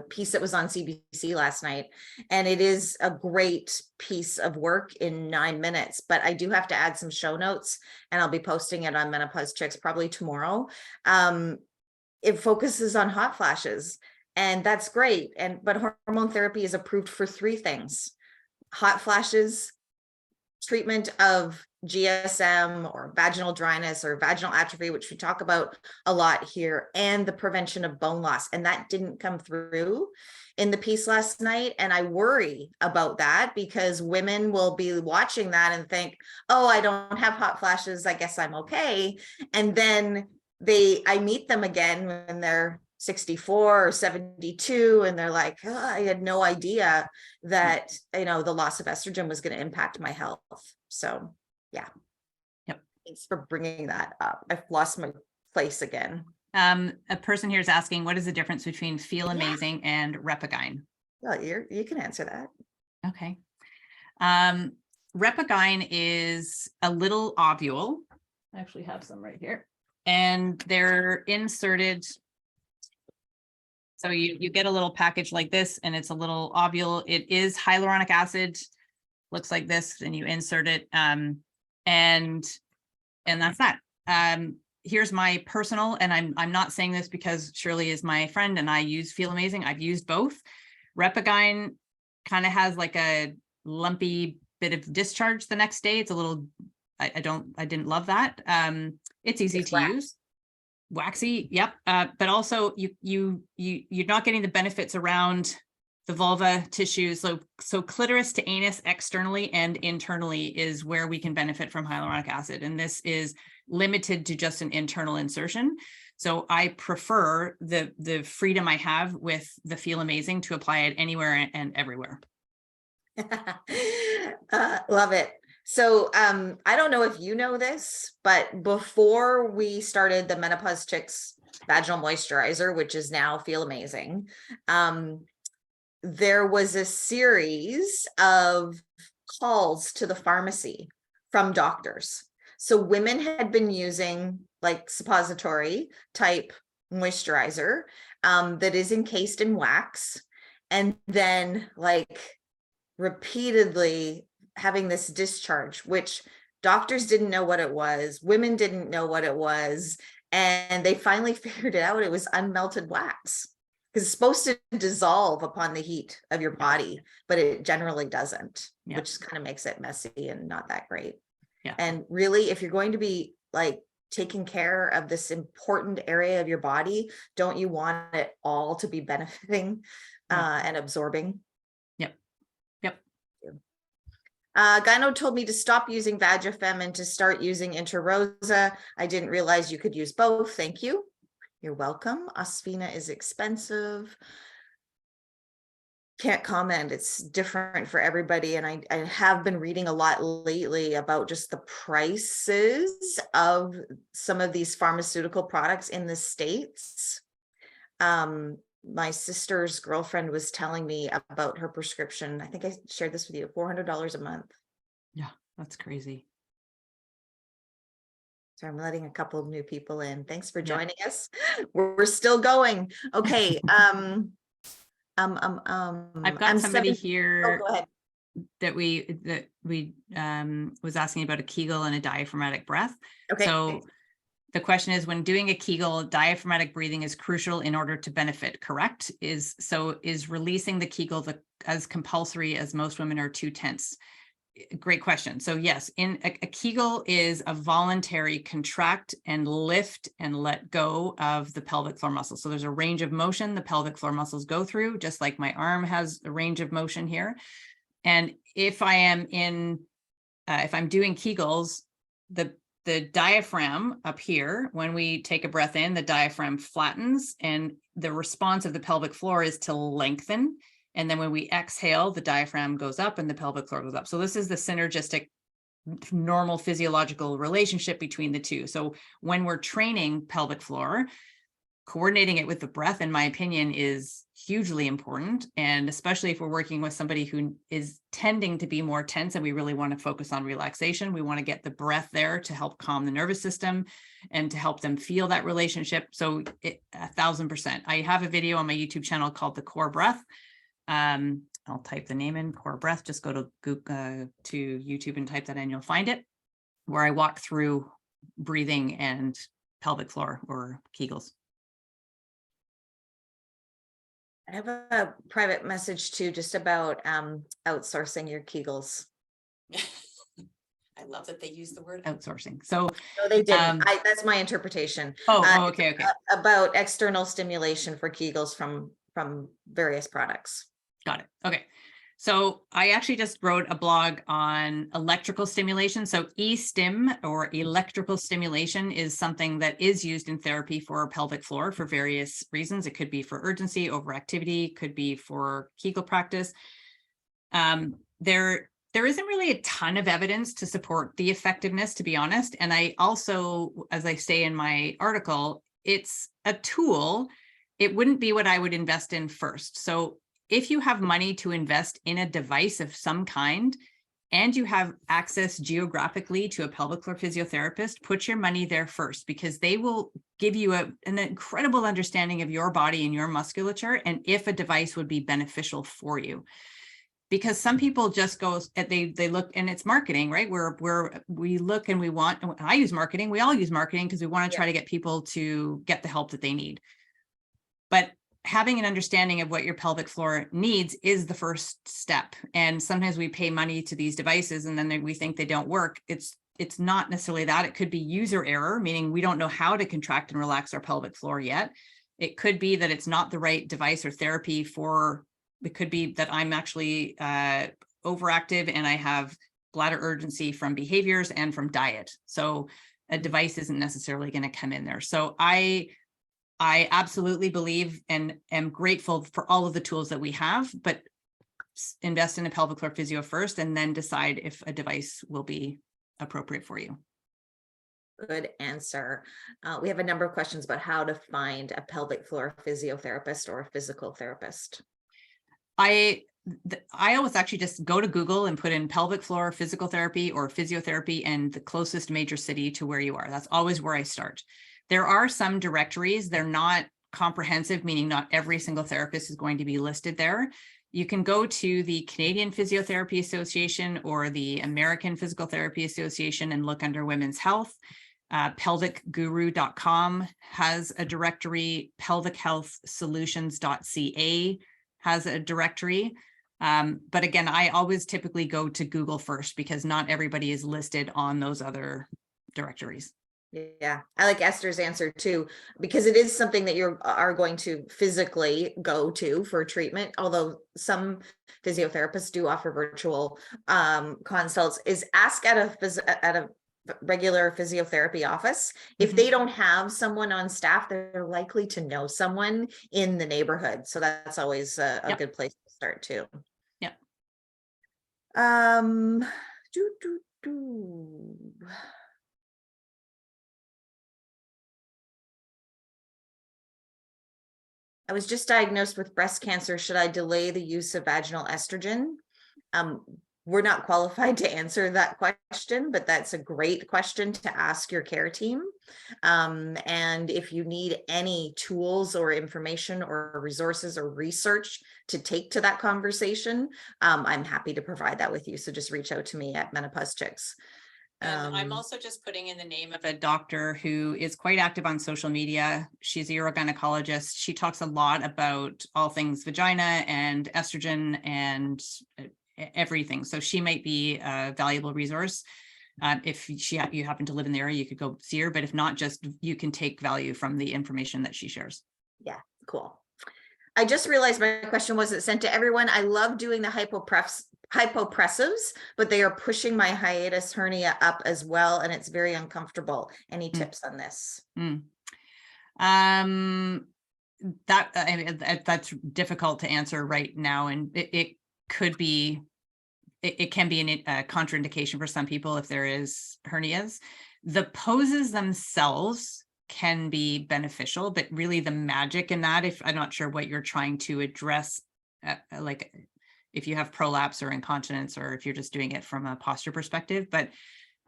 piece that was on CBC last night, and it is a great piece of work in 9 minutes, but I do have to add some show notes, and I'll be posting it on Menopause Chicks probably tomorrow. It focuses on hot flashes, and that's great. But hormone therapy is approved for 3 things: hot flashes, treatment of GSM or vaginal dryness or vaginal atrophy, which we talk about a lot here, and the prevention of bone loss. And that didn't come through in the piece last night. And I worry about that because women will be watching that and think, oh, I don't have hot flashes, I guess I'm okay. And then I meet them again when they're 64 or 72, and they're like, oh, I had no idea that, the loss of estrogen was going to impact my health. So yeah. Yep. Thanks for bringing that up. I've lost my place again. A person here is asking, what is the difference between Feel Amazing and Repagyne? Well, you can answer that. Okay. Repagyne is a little ovule. I actually have some right here, and they're inserted. So you get a little package like this, and it's a little ovule. It is hyaluronic acid, looks like this, and you insert it. And that's that. Here's my personal, and I'm not saying this because Shirley is my friend and I use Feel Amazing. I've used both. Repagyne kind of has like a lumpy bit of discharge the next day. It's a little, I didn't love that. It's easy to use. Waxy, yep. But also you're not getting the benefits around the vulva tissues. So clitoris to anus externally and internally is where we can benefit from hyaluronic acid. And this is limited to just an internal insertion. So I prefer the freedom I have with the Feel Amazing to apply it anywhere and everywhere. Love it. So I don't know if you know this, but before we started the Menopause Chicks vaginal moisturizer, which is now Feel Amazing, there was a series of calls to the pharmacy from doctors. So women had been using like suppository type moisturizer that is encased in wax, and then like repeatedly having this discharge, which doctors didn't know what it was, women didn't know what it was, and they finally figured it out. It was unmelted wax, because it's supposed to dissolve upon the heat of your body, but it generally doesn't, which kind of makes it messy and not that great. Yeah. And really, if you're going to be like taking care of this important area of your body, don't you want it all to be benefiting and absorbing? Gyno told me to stop using Vagifem and to start using Interosa. I didn't realize you could use both. Thank you. You're welcome. Osphina is expensive. Can't comment. It's different for everybody. And I have been reading a lot lately about just the prices of some of these pharmaceutical products in the States. My sister's girlfriend was telling me about her prescription. I think I shared this with you, $400 a month. Yeah, that's crazy. So I'm letting a couple of new people in. Thanks for joining us. We're still going. Okay. I've got somebody here go ahead. that we was asking about a Kegel and a diaphragmatic breath. Okay. So the question is, when doing a Kegel, diaphragmatic breathing is crucial in order to benefit, correct? Is releasing the Kegel as compulsory as most women are too tense? Great question. So yes, in a Kegel is a voluntary contract and lift and let go of the pelvic floor muscle. So there's a range of motion the pelvic floor muscles go through, just like my arm has a range of motion here. And if I'm doing Kegels, the diaphragm up here, when we take a breath in, the diaphragm flattens, and the response of the pelvic floor is to lengthen. And then when we exhale, the diaphragm goes up and the pelvic floor goes up. So this is the synergistic normal physiological relationship between the two. So when we're training pelvic floor, coordinating it with the breath, in my opinion, is hugely important. And especially if we're working with somebody who is tending to be more tense and we really want to focus on relaxation, we want to get the breath there to help calm the nervous system and to help them feel that relationship. So 1000%. I have a video on my YouTube channel called The Core Breath. I'll type the name in, Core Breath. Just go to Google, to YouTube and type that in, you'll find it, where I walk through breathing and pelvic floor or Kegels. I have a private message too, just about outsourcing your Kegels. I love that they use the word outsourcing. So no, they didn't. That's my interpretation. Okay. About external stimulation for Kegels from various products. Got it. Okay. So I actually just wrote a blog on electrical stimulation. So e-stim, or electrical stimulation, is something that is used in therapy for pelvic floor for various reasons. It could be for urgency, overactivity, could be for Kegel practice. There isn't really a ton of evidence to support the effectiveness, to be honest. And I also, as I say in my article, it's a tool. It wouldn't be what I would invest in first. So if you have money to invest in a device of some kind and you have access geographically to a pelvic floor physiotherapist, put your money there first, because they will give you an incredible understanding of your body and your musculature, and if a device would be beneficial for you. Because some people just go, they look, and it's marketing, right? We look and we want, I use marketing, we all use marketing because we want to try to get people to get the help that they need. But having an understanding of what your pelvic floor needs is the first step. And sometimes we pay money to these devices and then we think they don't work. It's not necessarily that. It could be user error, meaning we don't know how to contract and relax our pelvic floor yet. It could be that it's not the right device or therapy for, it could be that I'm actually overactive and I have bladder urgency from behaviors and from diet. So a device isn't necessarily going to come in there. So I absolutely believe and am grateful for all of the tools that we have, but invest in a pelvic floor physio first and then decide if a device will be appropriate for you. Good answer. We have a number of questions about how to find a pelvic floor physiotherapist or a physical therapist. I always actually just go to Google and put in pelvic floor physical therapy or physiotherapy and the closest major city to where you are. That's always where I start. There are some directories. They're not comprehensive, meaning not every single therapist is going to be listed there. You can go to the Canadian Physiotherapy Association or the American Physical Therapy Association and look under women's health. Pelvicguru.com has a directory. Pelvichealthsolutions.ca has a directory. But again, I always typically go to Google first because not everybody is listed on those other directories. Yeah, I like Esther's answer too, because it is something that you are going to physically go to for treatment. Although some physiotherapists do offer virtual consults, is ask at a regular physiotherapy office. If they don't have someone on staff, they're likely to know someone in the neighborhood. So that's always a good place to start too. Yeah. I was just diagnosed with breast cancer. Should I delay the use of vaginal estrogen? We're not qualified to answer that question, but that's a great question to ask your care team. And if you need any tools or information or resources or research to take to that conversation, I'm happy to provide that with you. So just reach out to me at Menopause Chicks. And I'm also just putting in the name of a doctor who is quite active on social media. She's a urogynecologist. She talks a lot about all things vagina and estrogen and everything. So she might be a valuable resource. If you happen to live in the area, you could go see her, but if not, just you can take value from the information that she shares. Yeah, cool. I just realized my question wasn't sent to everyone. I love doing the hypopressives, but they are pushing my hiatus hernia up as well, and it's very uncomfortable. Any tips on this? That's difficult to answer right now, and it could be it can be a contraindication for some people if there is hernias. The poses themselves can be beneficial, but really the magic in that, if I'm not sure what you're trying to address, like if you have prolapse or incontinence, or if you're just doing it from a posture perspective, but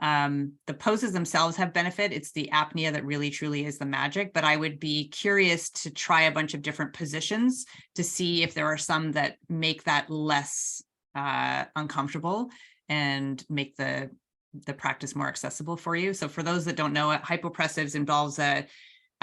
the poses themselves have benefit. It's the apnea that really truly is the magic, but I would be curious to try a bunch of different positions to see if there are some that make that less uncomfortable and make the practice more accessible for you. So for those that don't know it, hypopressives involves a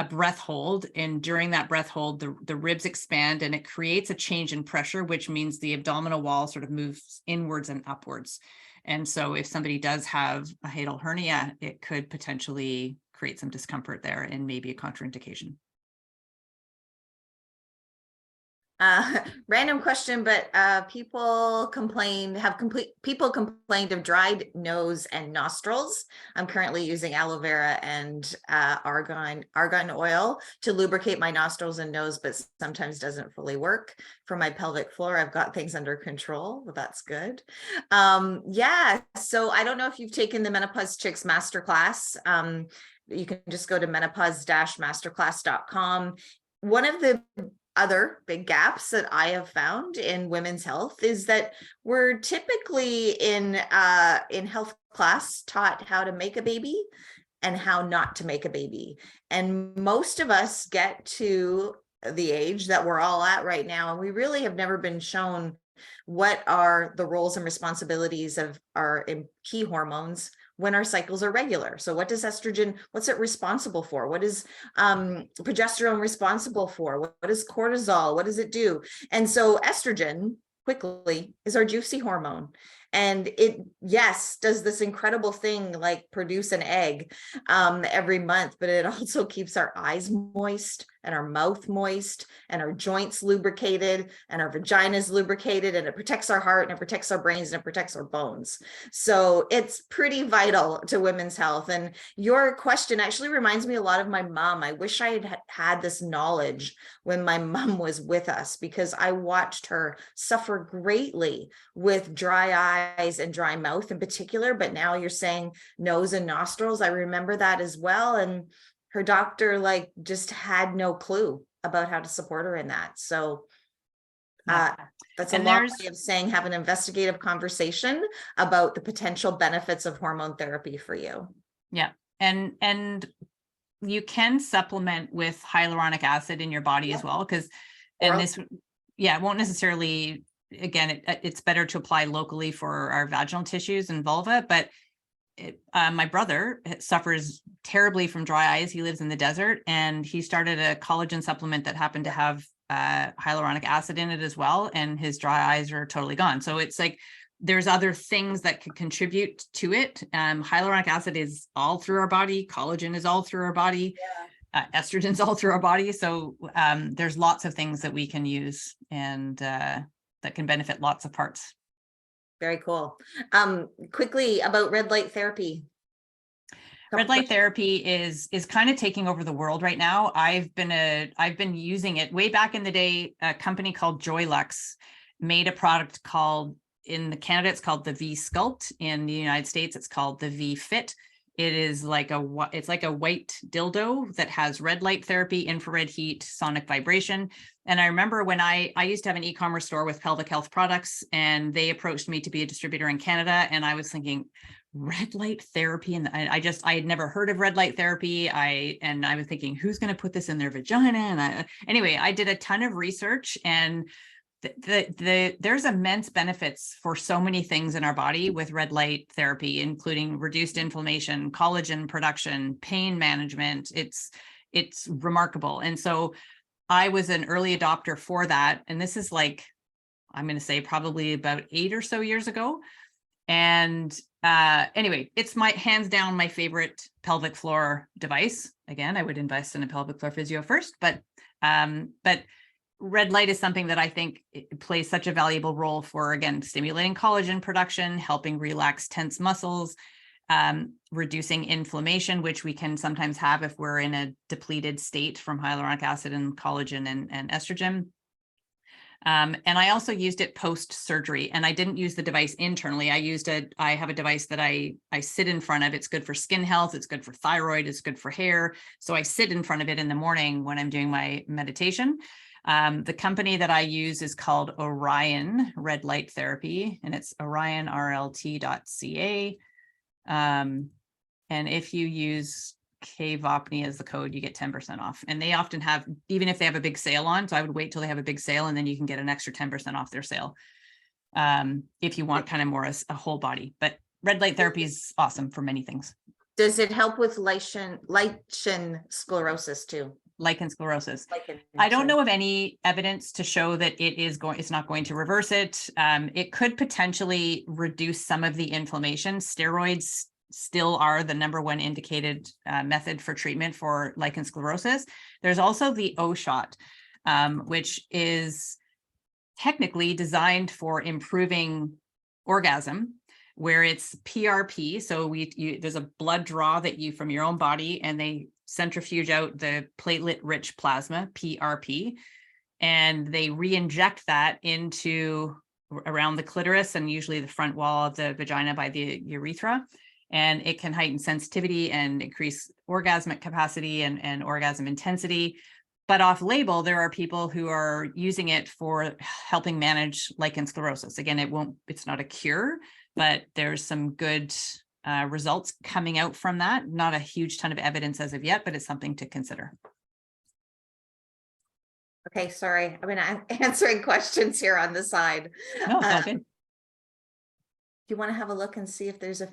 breath hold, and during that breath hold, the ribs expand and it creates a change in pressure, which means the abdominal wall sort of moves inwards and upwards. And so if somebody does have a hiatal hernia, it could potentially create some discomfort there and maybe a contraindication. Random question, but people complained of dried nose and nostrils. I'm currently using aloe vera and argan oil to lubricate my nostrils and nose, but sometimes doesn't fully work. For my pelvic floor, I've got things under control, but that's good. Yeah, so I don't know if you've taken the Menopause Chicks Masterclass. You can just go to menopause-masterclass.com. One of the other big gaps that I have found in women's health is that we're typically in health class taught how to make a baby and how not to make a baby. And most of us get to the age that we're all at right now, and we really have never been shown what are the roles and responsibilities of our key hormones when our cycles are regular. So what does estrogen, what's it responsible for? What is progesterone responsible for? What is cortisol? What does it do? And so estrogen, quickly, is our juicy hormone. And it, yes, does this incredible thing like produce an egg every month, but it also keeps our eyes moist and our mouth moist and our joints lubricated and our vaginas lubricated, and it protects our heart and it protects our brains and it protects our bones. So it's pretty vital to women's health. And your question actually reminds me a lot of my mom. I wish I had had this knowledge when my mom was with us, because I watched her suffer greatly with dry eyes and dry mouth in particular. But now you're saying nose and nostrils. I remember that as well. And her doctor like just had no clue about how to support her in that. So that's a long way of saying have an investigative conversation about the potential benefits of hormone therapy for you. Yeah. And you can supplement with hyaluronic acid in your body as well, because it won't necessarily, again, it's better to apply locally for our vaginal tissues and vulva, but my brother suffers terribly from dry eyes. He lives in the desert, and he started a collagen supplement that happened to have hyaluronic acid in it as well, and his dry eyes are totally gone. So it's like there's other things that could contribute to it. Hyaluronic acid is all through our body. Collagen is all through our body. Estrogen's all through our body. So there's lots of things that we can use and that can benefit lots of parts. Very cool. Quickly about red light therapy. Red light therapy is kind of taking over the world right now. I've been using it way back in the day. A company called Joylux made a product called, in Canada, it's called the V Sculpt. In the United States, it's called the V Fit. It is like it's like a white dildo that has red light therapy, infrared heat, sonic vibration. And I remember when I used to have an e-commerce store with pelvic health products, and they approached me to be a distributor in Canada. And I was thinking, red light therapy. And I had never heard of red light therapy. I was thinking, who's going to put this in their vagina? And anyway, I did a ton of research, and there's immense benefits for so many things in our body with red light therapy, including reduced inflammation, collagen production, pain management. It's remarkable. And so I was an early adopter for that. And this is like, I'm going to say probably about 8 or so years ago. And anyway, it's hands down my favorite pelvic floor device. Again, I would invest in a pelvic floor physio first, but red light is something that I think it plays such a valuable role for, again, stimulating collagen production, helping relax tense muscles, reducing inflammation, which we can sometimes have if we're in a depleted state from hyaluronic acid and collagen and estrogen. And I also used it post-surgery, and I didn't use the device internally. I have a device that I sit in front of. It's good for skin health. It's good for thyroid. It's good for hair. So I sit in front of it in the morning when I'm doing my meditation. The company that I use is called Orion Red Light Therapy, and it's orionrlt.ca. And if you use Kim Vopni as the code, you get 10% off. And they often have, even if they have a big sale on, so I would wait till they have a big sale, and then you can get an extra 10% off their sale. If you want kind of more a whole body, but red light therapy is awesome for many things. Does it help with lichen sclerosis too? Lichen sclerosis. I don't know of any evidence to show that it's not going to reverse it. It could potentially reduce some of the inflammation. Steroids still are the #1 indicated method for treatment for lichen sclerosis. There's also the O shot, which is technically designed for improving orgasm, where it's PRP. So there's a blood draw that you from your own body, and they centrifuge out the platelet-rich plasma, PRP, and they re-inject that into around the clitoris and usually the front wall of the vagina by the urethra. And it can heighten sensitivity and increase orgasmic capacity and orgasm intensity. But off label, there are people who are using it for helping manage lichen sclerosis. Again, it's not a cure, but there's some good results coming out from that. Not a huge ton of evidence as of yet, but it's something to consider. Okay, sorry. I've been answering questions here on the side. No, it's all good. Do you want to have a look and see if there's a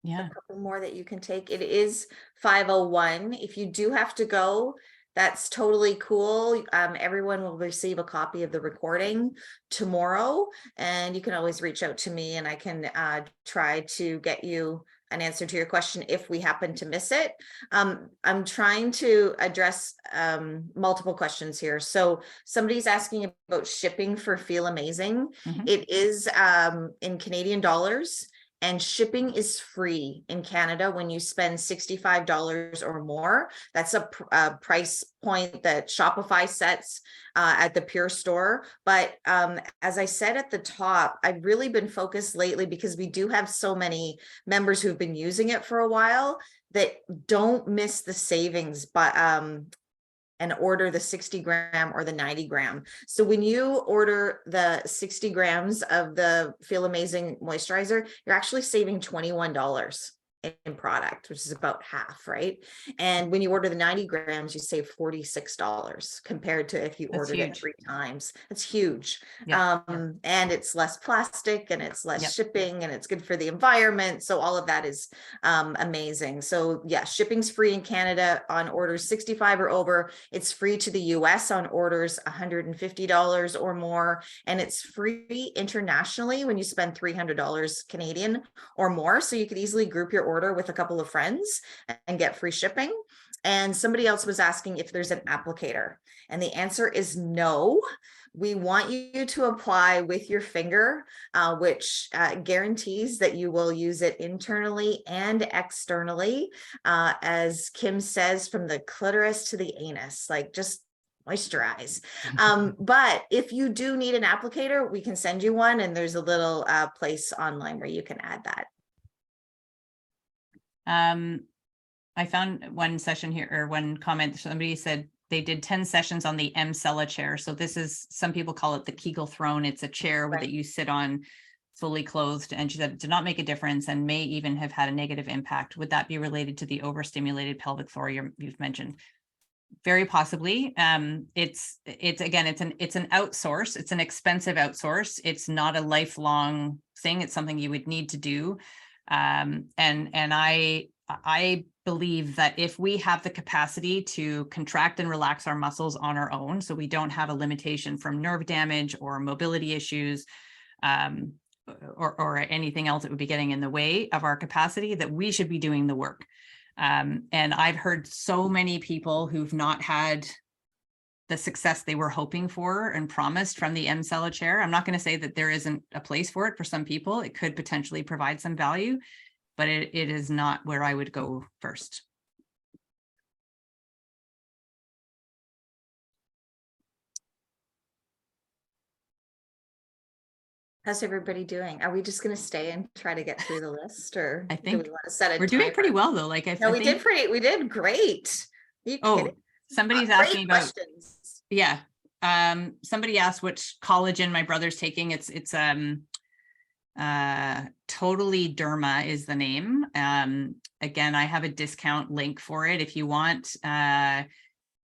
couple more that you can take? It is 5:01. If you do have to go, that's totally cool. Everyone will receive a copy of the recording tomorrow, and you can always reach out to me and I can try to get you an answer to your question if we happen to miss it. I'm trying to address multiple questions here. So somebody's asking about shipping for Feel Amazing. It is in Canadian dollars. And shipping is free in Canada when you spend $65 or more. That's a price point that Shopify sets at the Pure Store. But as I said at the top, I've really been focused lately because we do have so many members who've been using it for a while that don't miss the savings, but and order the 60 gram or the 90 gram. So when you order the 60 grams of the Feel Amazing moisturizer, you're actually saving $21 in product, which is about half, right? And when you order the 90 grams, you save $46 compared to if you ordered it 3 times. That's huge. And it's less plastic and it's less shipping and it's good for the environment. So all of that is amazing. So yeah, shipping's free in Canada on orders 65 or over. It's free to the US on orders $150 or more. And it's free internationally when you spend $300 Canadian or more. So you could easily group your order with a couple of friends and get free shipping. And somebody else was asking if there's an applicator, and the answer is no. We want you to apply with your finger, which guarantees that you will use it internally and externally, as Kim says, from the clitoris to the anus, like just moisturize. But if you do need an applicator, we can send you one, and there's a little place online where you can add that. I found one session here, or one comment. Somebody said they did 10 sessions on the Emsella chair. So this is, some people call it the Kegel throne. It's a chair that you sit on fully clothed. And she said it did not make a difference and may even have had a negative impact. Would that be related to the overstimulated pelvic floor you've mentioned? Very possibly. It's an outsource. It's an expensive outsource. It's not a lifelong thing. It's something you would need to do. And I believe that if we have the capacity to contract and relax our muscles on our own, so we don't have a limitation from nerve damage or mobility issues, or anything else that would be getting in the way of our capacity, that we should be doing the work. And I've heard so many people who've not had the success they were hoping for and promised from the Emsella chair. I'm not going to say that there isn't a place for it for some people. It could potentially provide some value, but it is not where I would go first. How's everybody doing? Are we just going to stay and try to get through the list, or I do think we want to set a we're doing pretty timer? well though. Like No, I we think, we did great. Are you oh, kidding? somebody's Great asking about, questions. yeah. Somebody asked which collagen my brother's taking. It's Totally Derma is the name. Again, I have a discount link for it if you want.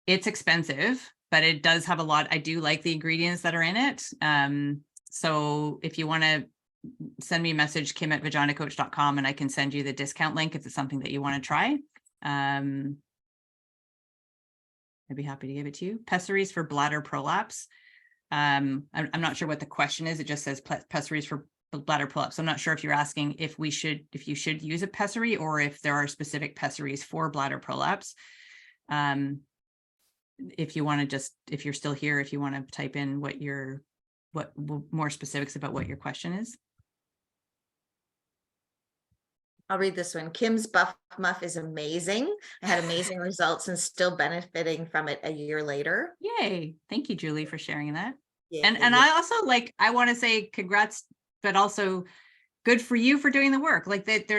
It's expensive, but it does have a lot. I do like the ingredients that are in it. So if you want to send me a message, kim@vaginacoach.com, and I can send you the discount link if it's something that you want to try. I'd be happy to give it to you. Pessaries for bladder prolapse. I'm not sure what the question is. It just says pessaries for bladder prolapse. I'm not sure if you're asking if you should use a pessary, or if there are specific pessaries for bladder prolapse. If you want to if you're still here, if you want to type in what more specifics about what your question is. I'll read this one. Kim's Buff Muff is amazing. I had amazing results and still benefiting from it a year later. Yay. Thank you, Julie, for sharing that. Yeah, And yeah. I also I want to say congrats, but also good for you for doing the work. Like that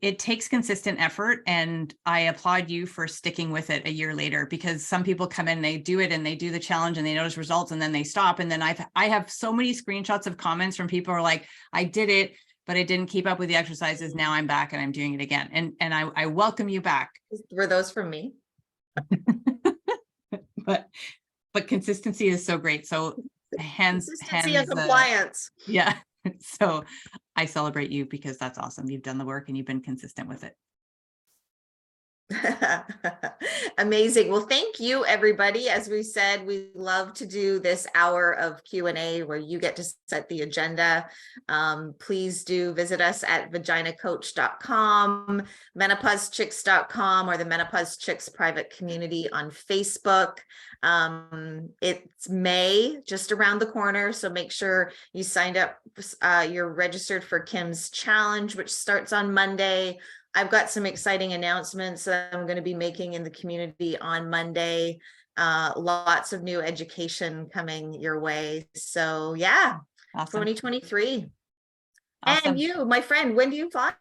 it takes consistent effort, and I applaud you for sticking with it a year later, because some people come in, they do it and they do the challenge and they notice results and then they stop. And then I have so many screenshots of comments from people who are like, I did it, but I didn't keep up with the exercises. Now I'm back and I'm doing it again. And I welcome you back. Were those from me? But consistency is so great. So Consistency and compliance. Yeah. So I celebrate you, because that's awesome. You've done the work and you've been consistent with it. Amazing. Well, thank you, everybody. As we said, we love to do this hour of Q&A where you get to set the agenda. Please do visit us at vaginacoach.com, menopausechicks.com, or the Menopause Chicks private community on Facebook. It's May, just around the corner, so make sure you signed up. You're registered for Kim's challenge, which starts on Monday. I've got some exciting announcements that I'm going to be making in the community on Monday. Lots of new education coming your way. So yeah, Awesome. 2023. Awesome. And you, my friend, when do you fly?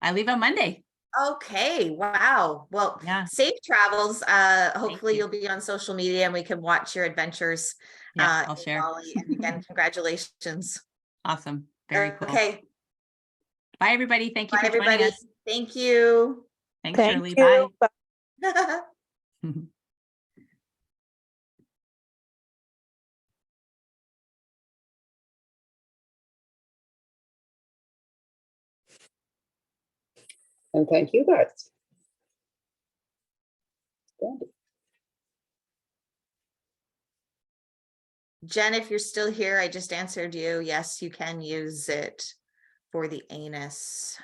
I leave on Monday. Okay. Wow. Well, yeah. Safe travels. Hopefully you'll be on social media and we can watch your adventures. Yeah, I'll share. Bali. And again, congratulations. Awesome. Very cool. Okay. Bye, everybody. Thank you for everybody. joining us. Thank you. Thanks, Shirley. Bye. And thank you guys. Jen, if you're still here, I just answered you. Yes, you can use it for the anus.